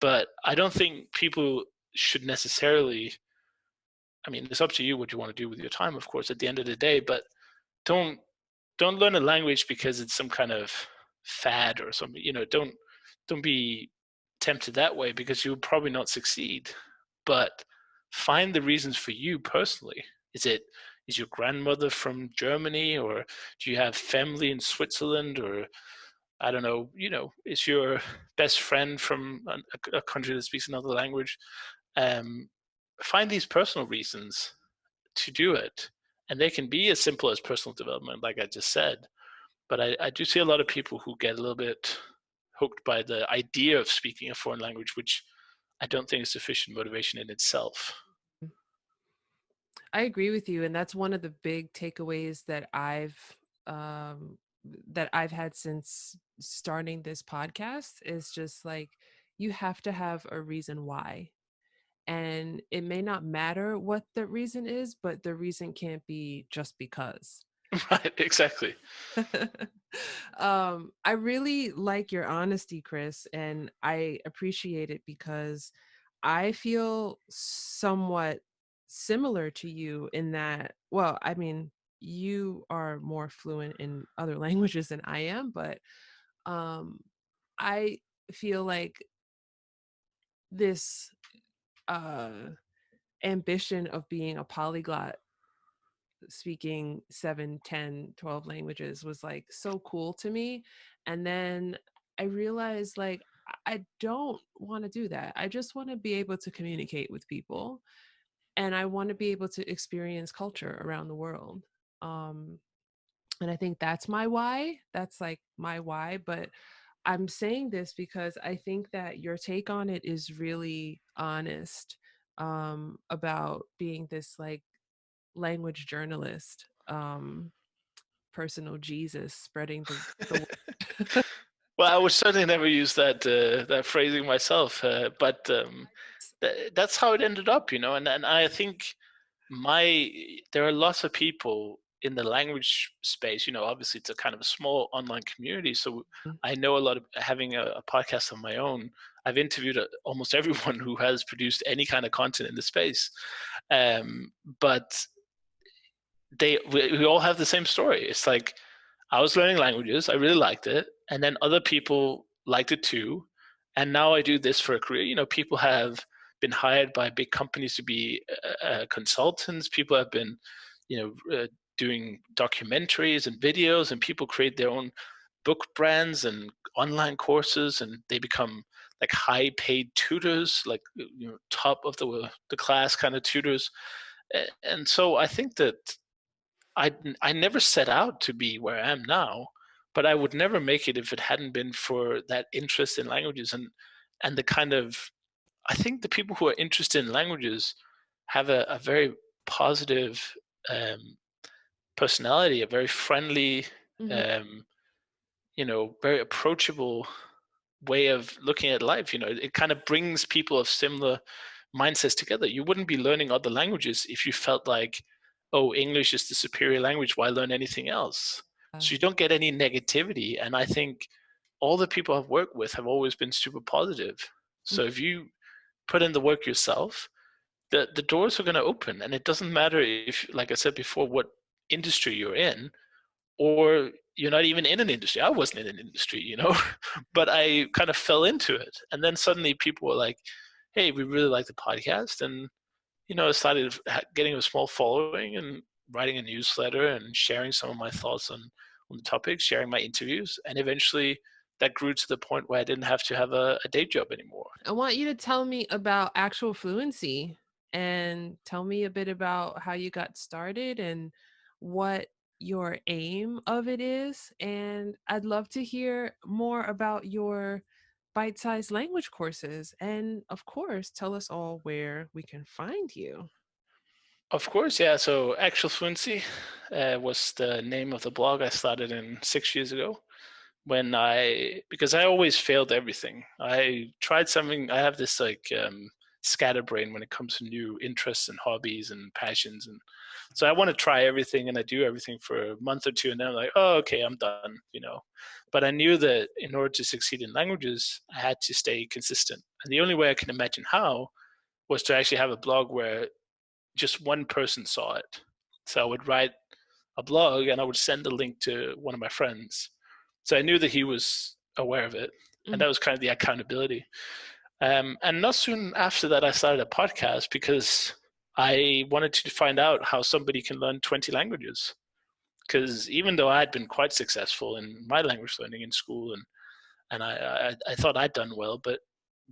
But I don't think people should necessarily, I mean, it's up to you what you want to do with your time, of course, at the end of the day, but don't don't learn a language because it's some kind of fad or something. Don't be tempted that way because you'll probably not succeed. But find the reasons for you personally. Is your grandmother from Germany, or do you have family in Switzerland, or I don't know, is your best friend from a country that speaks another language? Um, find these personal reasons to do it. And they can be as simple as personal development, like I just said. But I do see a lot of people who get a little bit hooked by the idea of speaking a foreign language, which I don't think is sufficient motivation in itself. I agree with you, and that's one of the big takeaways um that I've had since starting this podcast is just like you have to have a reason why. And it may not matter what the reason is, but the reason can't be just because. Right, exactly. I really like your honesty, Kris, and I appreciate it because I feel somewhat similar to you in that, well, I mean, you are more fluent in other languages than I am, but um, I feel like this uh, ambition of being a polyglot speaking 7, 10, 12 languages was like so cool to me. And then I realized like I don't want to do that. I just want to be able to communicate with people and I want to be able to experience culture around the world. Um and I think that's my why. That's like my why, but I'm saying this because I think that your take on it is really honest about being this like language journalist, personal Jesus spreading the word. Well, I would certainly never use that phrasing myself, but that's how it ended up, and I think there are lots of people in the language space. Obviously it's a kind of a small online community, so I know a lot of having a podcast of my own. I've interviewed almost everyone who has produced any kind of content in the space, but we all have the same story. It's like I was learning languages, I really liked it, and then other people liked it too, and now I do this for a career. People have been hired by big companies to be consultants. People have been, doing documentaries and videos, and people create their own book brands and online courses, and they become like high paid tutors, like top of the class kind of tutors. And so I think that I never set out to be where I am now, but I would never make it if it hadn't been for that interest in languages, and the kind of, I think the people who are interested in languages have a very positive um, personality, a very friendly, Mhm. um, very approachable way of looking at life. It kind of brings people of similar mindsets together. You wouldn't be learning other languages if you felt like, oh, English is the superior language, why learn anything else? So you don't get any negativity. And I think all the people I've worked with have always been super positive. Mm. So if you put in the work yourself, the doors are going to open. And it doesn't matter if, like I said before, what industry you're in, or you're not even in an industry. I wasn't in an industry, but I kind of fell into it. And then suddenly people were like, hey, we really like the podcast. And, I started getting a small following and writing a newsletter and sharing some of my thoughts on the topic, sharing my interviews. And eventually that grew to the point where I didn't have to have a day job anymore. I want you to tell me about actual fluency and tell me a bit about how you got started and what your aim of it is. And I'd love to hear more about your bite sized language courses. And of course, tell us all where we can find you. Of course, yeah. So Actual Fluency was the name of the blog I started in 6 years ago. Because I always failed everything. I tried something. I have this scatterbrain when it comes to new interests and hobbies and passions, and so I want to try everything, and I do everything for a month or two, and then I'm like, oh, okay, I'm done, But I knew that in order to succeed in languages, I had to stay consistent, and the only way I can imagine how was to actually have a blog where just one person saw it. So I would write a blog and I would send a link to one of my friends. So I knew that he was aware of it. And Mhm. that was kind of the accountability. And not soon after that, I started a podcast because I wanted to find out how somebody can learn 20 languages. Because even though I had been quite successful in my language learning in school, and I thought I'd done well, but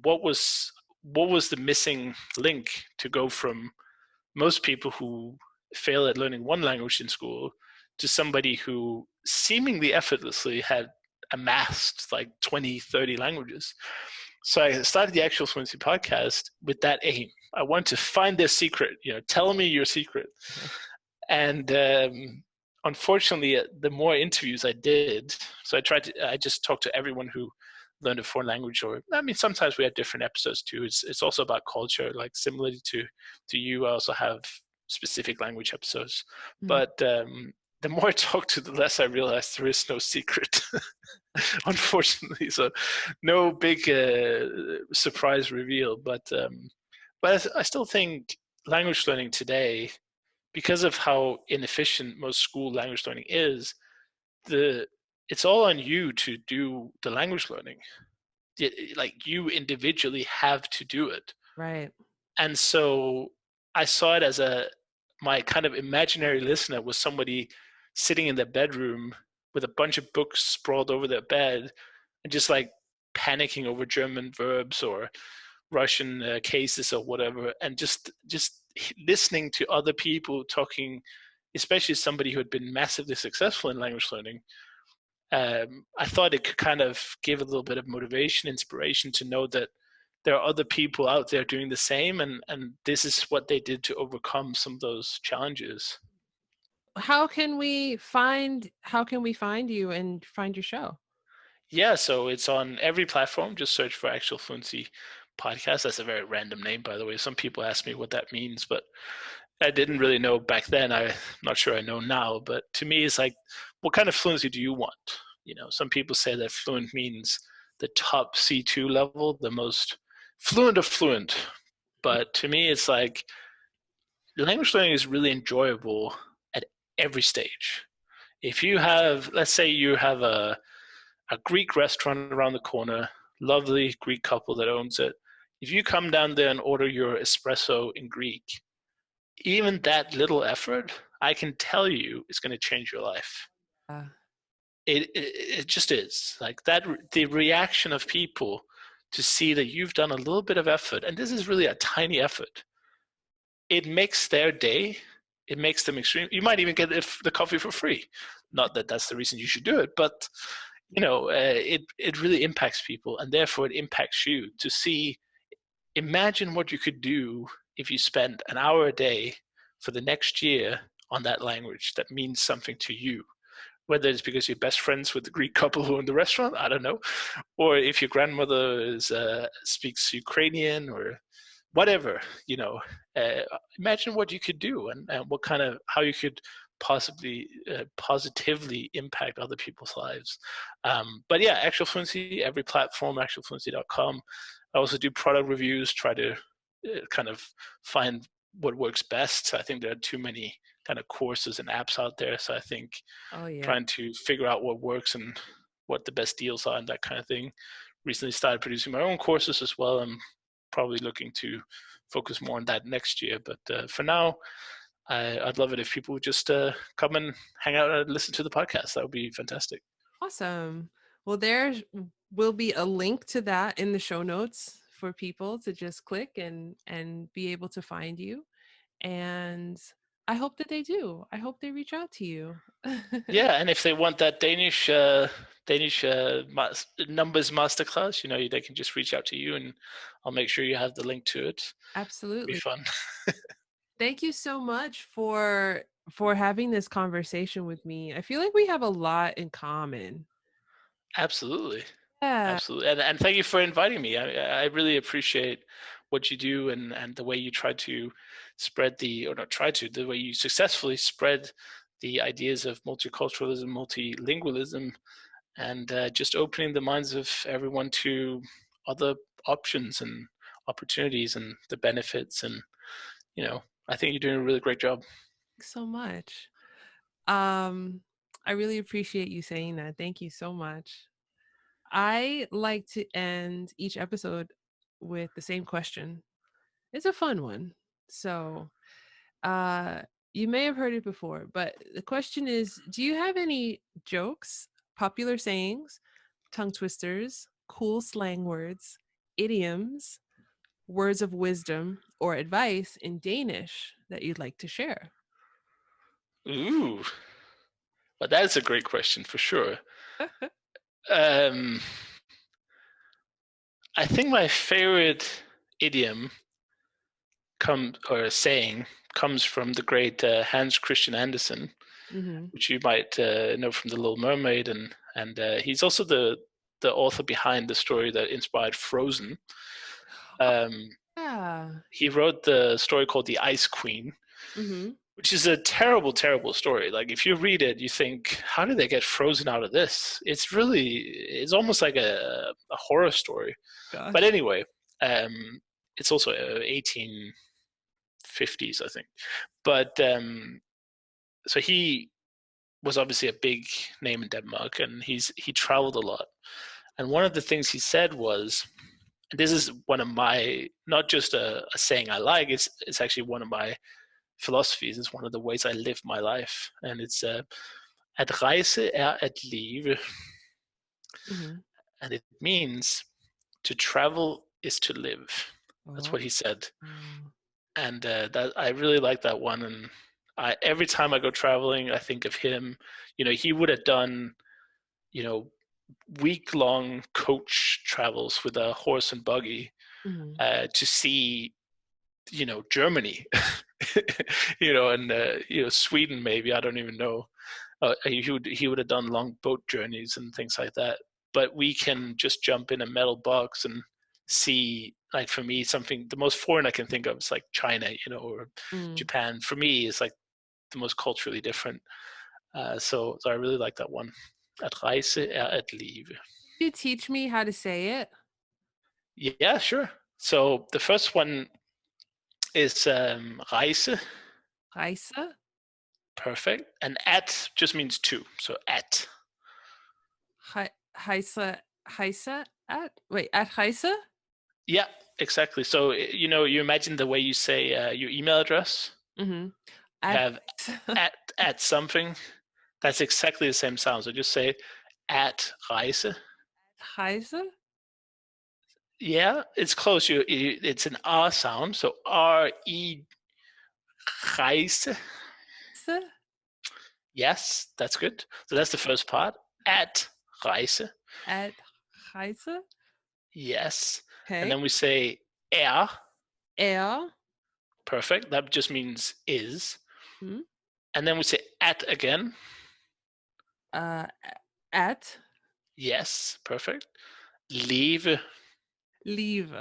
what was what was the missing link to go from most people who fail at learning one language in school to somebody who seemingly effortlessly had amassed like 20, 30 languages. So I started the Actual Fluency podcast with that aim. I want to find their secret, tell me your secret. And unfortunately, the more interviews I did, so I just talked to everyone who learned a foreign language, or I mean, sometimes we had different episodes too. It's also about culture, like similarly to you. I also have specific language episodes, Mhm. but the more I talked to, the less I realized there is no secret, unfortunately. So, no big surprise reveal, but I still think language learning today, because of how inefficient most school language learning is, the it's all on you to do the language learning. Like, you individually have to do it. Right. And so I saw it as my kind of imaginary listener was somebody sitting in their bedroom with a bunch of books sprawled over their bed and just like panicking over German verbs or Russian cases or whatever, and just listening to other people talking, especially somebody who had been massively successful in language learning. I thought it could kind of give a little bit of motivation, inspiration to know that there are other people out there doing the same, and this is what they did to overcome some of those challenges. How can we find you and find your show? Yeah, so it's on every platform. Just search for Actual Fluency Podcast. That's a very random name, by the way. Some people ask me what that means, but I didn't really know back then. I'm not sure I know now, but to me, it's like, what kind of fluency do you want? Some people say that fluent means the top C2 level, the most fluent of fluent. But to me, it's like language learning is really enjoyable at every stage. If you have, let's say you have a Greek restaurant around the corner, lovely Greek couple that owns it. If you come down there and order your espresso in Greek, even that little effort, I can tell you, is going to change your life. Uh, It just is like that. The reaction of people to see that you've done a little bit of effort, and this is really a tiny effort, it makes their day. It makes them extreme. You might even get the coffee for free. Not that that's the reason you should do it, but it really impacts people, and therefore it impacts you to see. Imagine what you could do if you spent an hour a day for the next year on that language that means something to you. Whether it's because you're best friends with the Greek couple who own the restaurant, I don't know, or if your grandmother speaks Ukrainian or whatever, uh, imagine what you could do, and what kind of how you could possibly positively impact other people's lives. But yeah, Actual Fluency, every platform, actualfluency.com. I also do product reviews, try to kind of find what works best. I think there are too many kind of courses and apps out there, so I think oh yeah. trying to figure out what works and what the best deals are and that kind of thing. Recently started producing my own courses as well. I'm probably looking to focus more on that next year. But for now, I'd love it if people would just come and hang out and listen to the podcast. That would be fantastic. Awesome. Well, there's will be a link to that in the show notes for people to just click and be able to find you. And I hope that they do. I hope they reach out to you. Yeah, and if they want that Danish numbers masterclass, they can just reach out to you, and I'll make sure you have the link to it. It'll be Absolutely. fun. Thank you so much for having this conversation with me. I feel like we have a lot in common. Absolutely. Yeah, Absolutely. And thank you for inviting me. I really appreciate what you do, and the way you try to spread or not try to, the way you successfully spread the ideas of multiculturalism, multilingualism, and just opening the minds of everyone to other options and opportunities and the benefits. And, I think you're doing a really great job. thanks so much. Um, I really appreciate you saying that. Thank you so much. I like to end each episode with the same question. It's a fun one. So, uh, you may have heard it before, but the question is, do you have any jokes, popular sayings, tongue twisters, cool slang words, idioms, words of wisdom, or advice in Danish that you'd like to share? Ooh, but that's a great question for sure. Um, I think my favorite idiom saying comes from the great Hans Christian Andersen, Hmm. which you might know from The Little Mermaid, and he's also the author behind the story that inspired Frozen. Um, Yeah. he wrote the story called The Ice Queen, Hmm. which is a terrible, terrible story. Like, if you read it, you think, how did they get frozen out of this? It's almost like a horror story. But Gosh. anyway, it's also 1850s, I think. But so he was obviously a big name in Denmark, and he traveled a lot. And one of the things he said was, and this is one of my, not just a saying I like, it's actually one of my philosophies. It's one of the ways I live my life, and it's at rejse at leve, Hmm. and it means to travel is to live. That's Oh. what he said, and that I really like that one. And every time I go traveling, I think of him. He would have done, you know, week-long coach travels with a horse and buggy Hmm. to see, Germany, and Sweden, maybe, I don't even know. He would have done long boat journeys and things like that. But we can just jump in a metal box and see. Like, for me, something the most foreign I can think of is like China, or Mm. Japan. For me, is like the most culturally different. So I really like that one. At reise at lieve. You teach me how to say it. Yeah, sure. So the first one is reise. Reise. Perfect. And at just means to. So at. Heise. Heise. At. Wait. At Heise. Yeah, exactly. So, you imagine the way you say your email address. Mm-hmm. You At have Heise. at something. That's exactly the same sound. So just say at reise. Heise. Yeah, it's close. It's an R sound. So R-E reise. Heise. Yes, that's good. So that's the first part. At reise. At Heise. Yes. And Okay. then we say er. Er. Perfect. That just means is. Hmm. And then we say at again. Uh. At. Yes, perfect. Leave. Leave.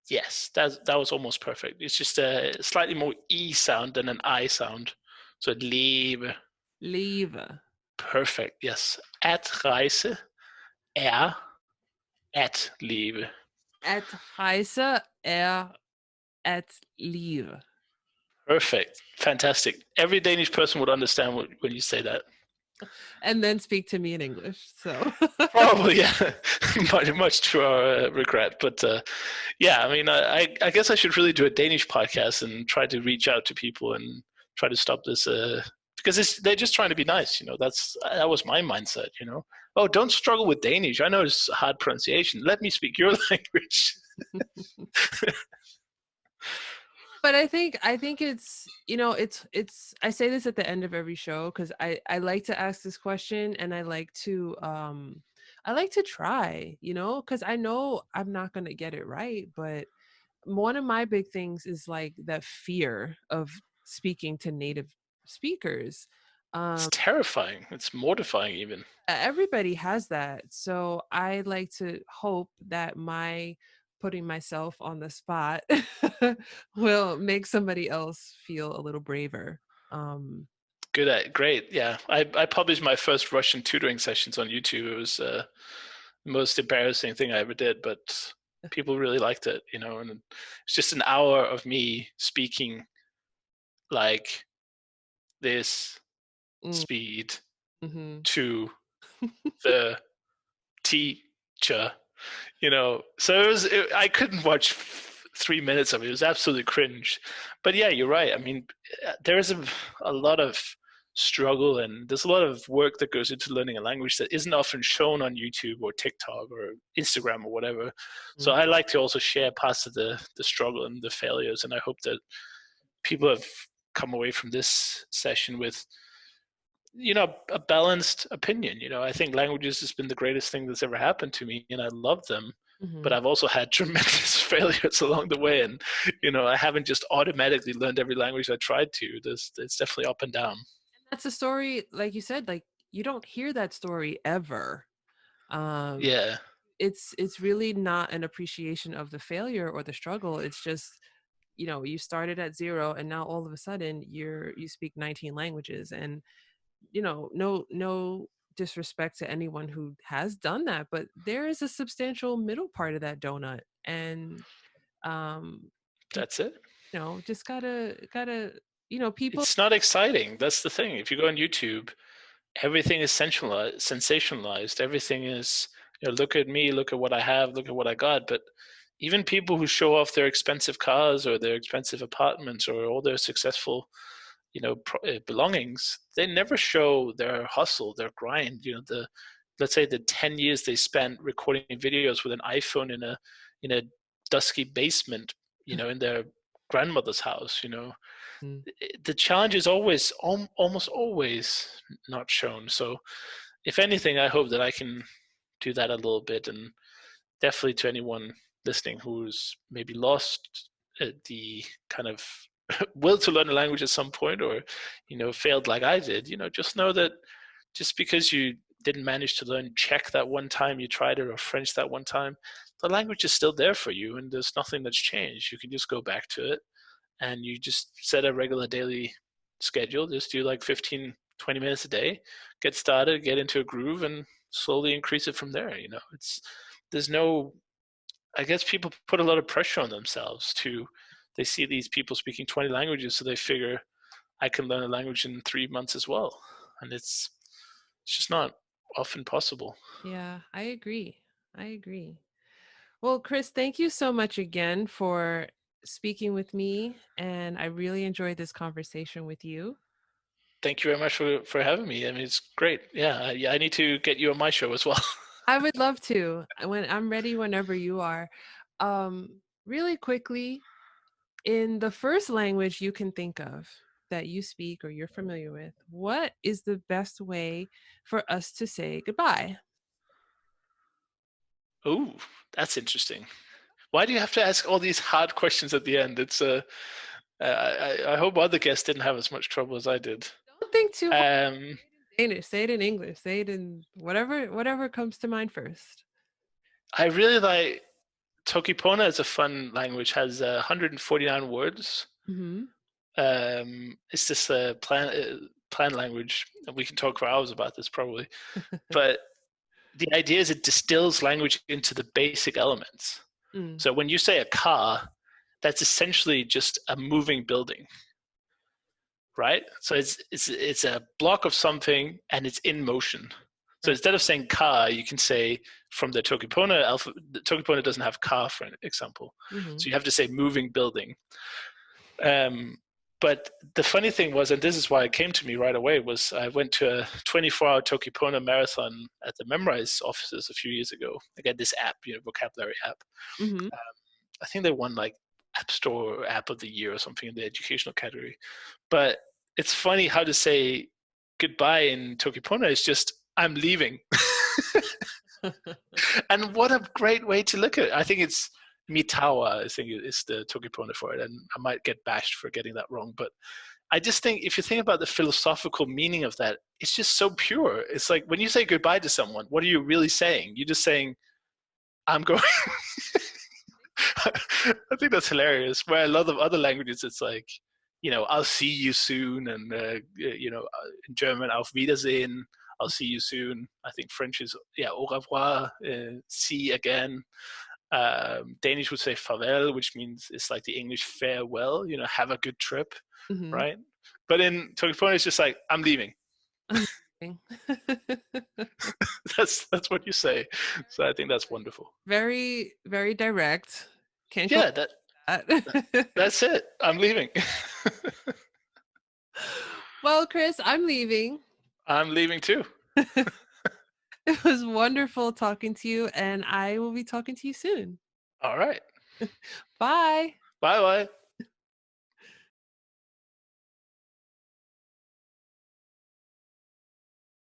Yes, that was almost perfect. It's just a slightly more E sound than an I sound. So leave. Leave. Perfect. Yes. At reise er at leave. At Heise. At leave. Perfect. Fantastic. Every Danish person would understand when you say that. And then speak to me in English. So. Probably, yeah. much to our regret, but yeah. I mean, I guess I should really do a Danish podcast and try to reach out to people and try to stop this because they're just trying to be nice. That was my mindset. Oh, don't struggle with Danish. I know it's hard pronunciation. Let me speak your language. But I think it's, it's I say this at the end of every show because I like to ask this question, and I like to try, because I know I'm not going to get it right. But one of my big things is like that fear of speaking to native speakers. It's um terrifying. It's mortifying even. Everybody has that. So I like to hope that my putting myself on the spot will make somebody else feel a little braver. Um, Great. Yeah. I published my first Russian tutoring sessions on YouTube. It was the most embarrassing thing I ever did, but people really liked it, and it's just an hour of me speaking like this mm, speed mhm. to the teacher, So I couldn't watch 3 minutes of it. It was absolutely cringe. But yeah, you're right. I mean, there is a lot of struggle, and there's a lot of work that goes into learning a language that isn't often shown on YouTube or TikTok or Instagram or whatever. So Mm, I like to also share parts of the struggle and the failures, and I hope that people have come away from this session with a balanced opinion. I think languages has been the greatest thing that's ever happened to me, and I love them. But mhm. I've also had tremendous failures along the way, and I haven't just automatically learned every language I tried to. It's definitely up and down. That's a story, like you said, like you don't hear that story ever. Um, Yeah, it's really not an appreciation of the failure or the struggle. It's just, you started at zero, and now all of a sudden you speak 19 languages. And no disrespect to anyone who has done that, but there is a substantial middle part of that donut. And people, that's it. just gotta people. It's not exciting. That's the thing. If you go on YouTube, everything is sensationalized. Everything is, look at me, look at what I have, look at what I got. But even people who show off their expensive cars or their expensive apartments or all their successful, belongings, they never show their hustle, their grind. Let's say the 10 years they spent recording videos with an iPhone in a dusky basement, in their grandmother's house. Mm, The challenge is always, almost always, not shown. So if anything, I hope that I can do that a little bit. And definitely to anyone listening who's maybe lost the kind of will to learn a language at some point, or failed like I did, just know that just because you didn't manage to learn Czech that one time you tried it, or French that one time, the language is still there for you, and there's nothing that's changed. You can just go back to it, and you just set a regular daily schedule. Just do like 15-20 minutes a day, get started, get into a groove, and slowly increase it from there. There's no, I guess people put a lot of pressure on themselves to, they see these people speaking 20 languages, so they figure I can learn a language in 3 months as well. And it's just not often possible. yeah, I agree. Well, Kris, thank you so much again for speaking with me, and I really enjoyed this conversation with you. Thank you very much for having me. I mean, it's great. Yeah, I need to get you on my show as well. I would love to. When I'm ready, whenever you are. Really quickly, in the first language you can think of that you speak or you're familiar with, what is the best way for us to say goodbye? Ooh, that's interesting. Why do you have to ask all these hard questions at the end? I hope other guests didn't have as much trouble as I did. Don't think too hard. Um, Say it in Danish, say it in English, say it in whatever comes to mind first. I really like Toki Pona is a fun language. Has 149 words. Hmm. It's just a plan language. We can talk for hours about this probably, but the idea is it distills language into the basic elements. Mm, So when you say a car, that's essentially just a moving building, right? So it's a block of something and it's in motion. So right. instead of saying car, you can say from the Toki Pona alphabet. The Toki Pona doesn't have car, for example. Hmm. So you have to say moving building. Um, But the funny thing was, and this is why it came to me right away, was I went to a 24-hour Toki Pona marathon at the Memrise offices a few years ago. I got this app, vocabulary app. Mm-hmm. I think they won like App Store App of the Year or something in the educational category. But it's funny how to say goodbye in Toki Pona is just, I'm leaving. And what a great way to look at it. I think it's Mitawa, I think is the Toki Pona for it. And I might get bashed for getting that wrong. But I just think if you think about the philosophical meaning of that, it's just so pure. It's like when you say goodbye to someone, what are you really saying? You're just saying, I'm going. I think that's hilarious. Where a lot of other languages, it's like, I'll see you soon. And, in German, auf Wiedersehen, I'll see you soon. I think French is, au revoir, see again. Danish would say farvel, which means it's like the English farewell, have a good trip, Mm-hmm. right? But in Toki Pona, it's just like, I'm leaving. I'm leaving. That's what you say. So I think that's wonderful. Very, very direct. Can't go Yeah, that. that's it. I'm leaving. Well, Kris, I'm leaving. I'm leaving too. It was wonderful talking to you, and I will be talking to you soon. All right. Bye. Bye bye.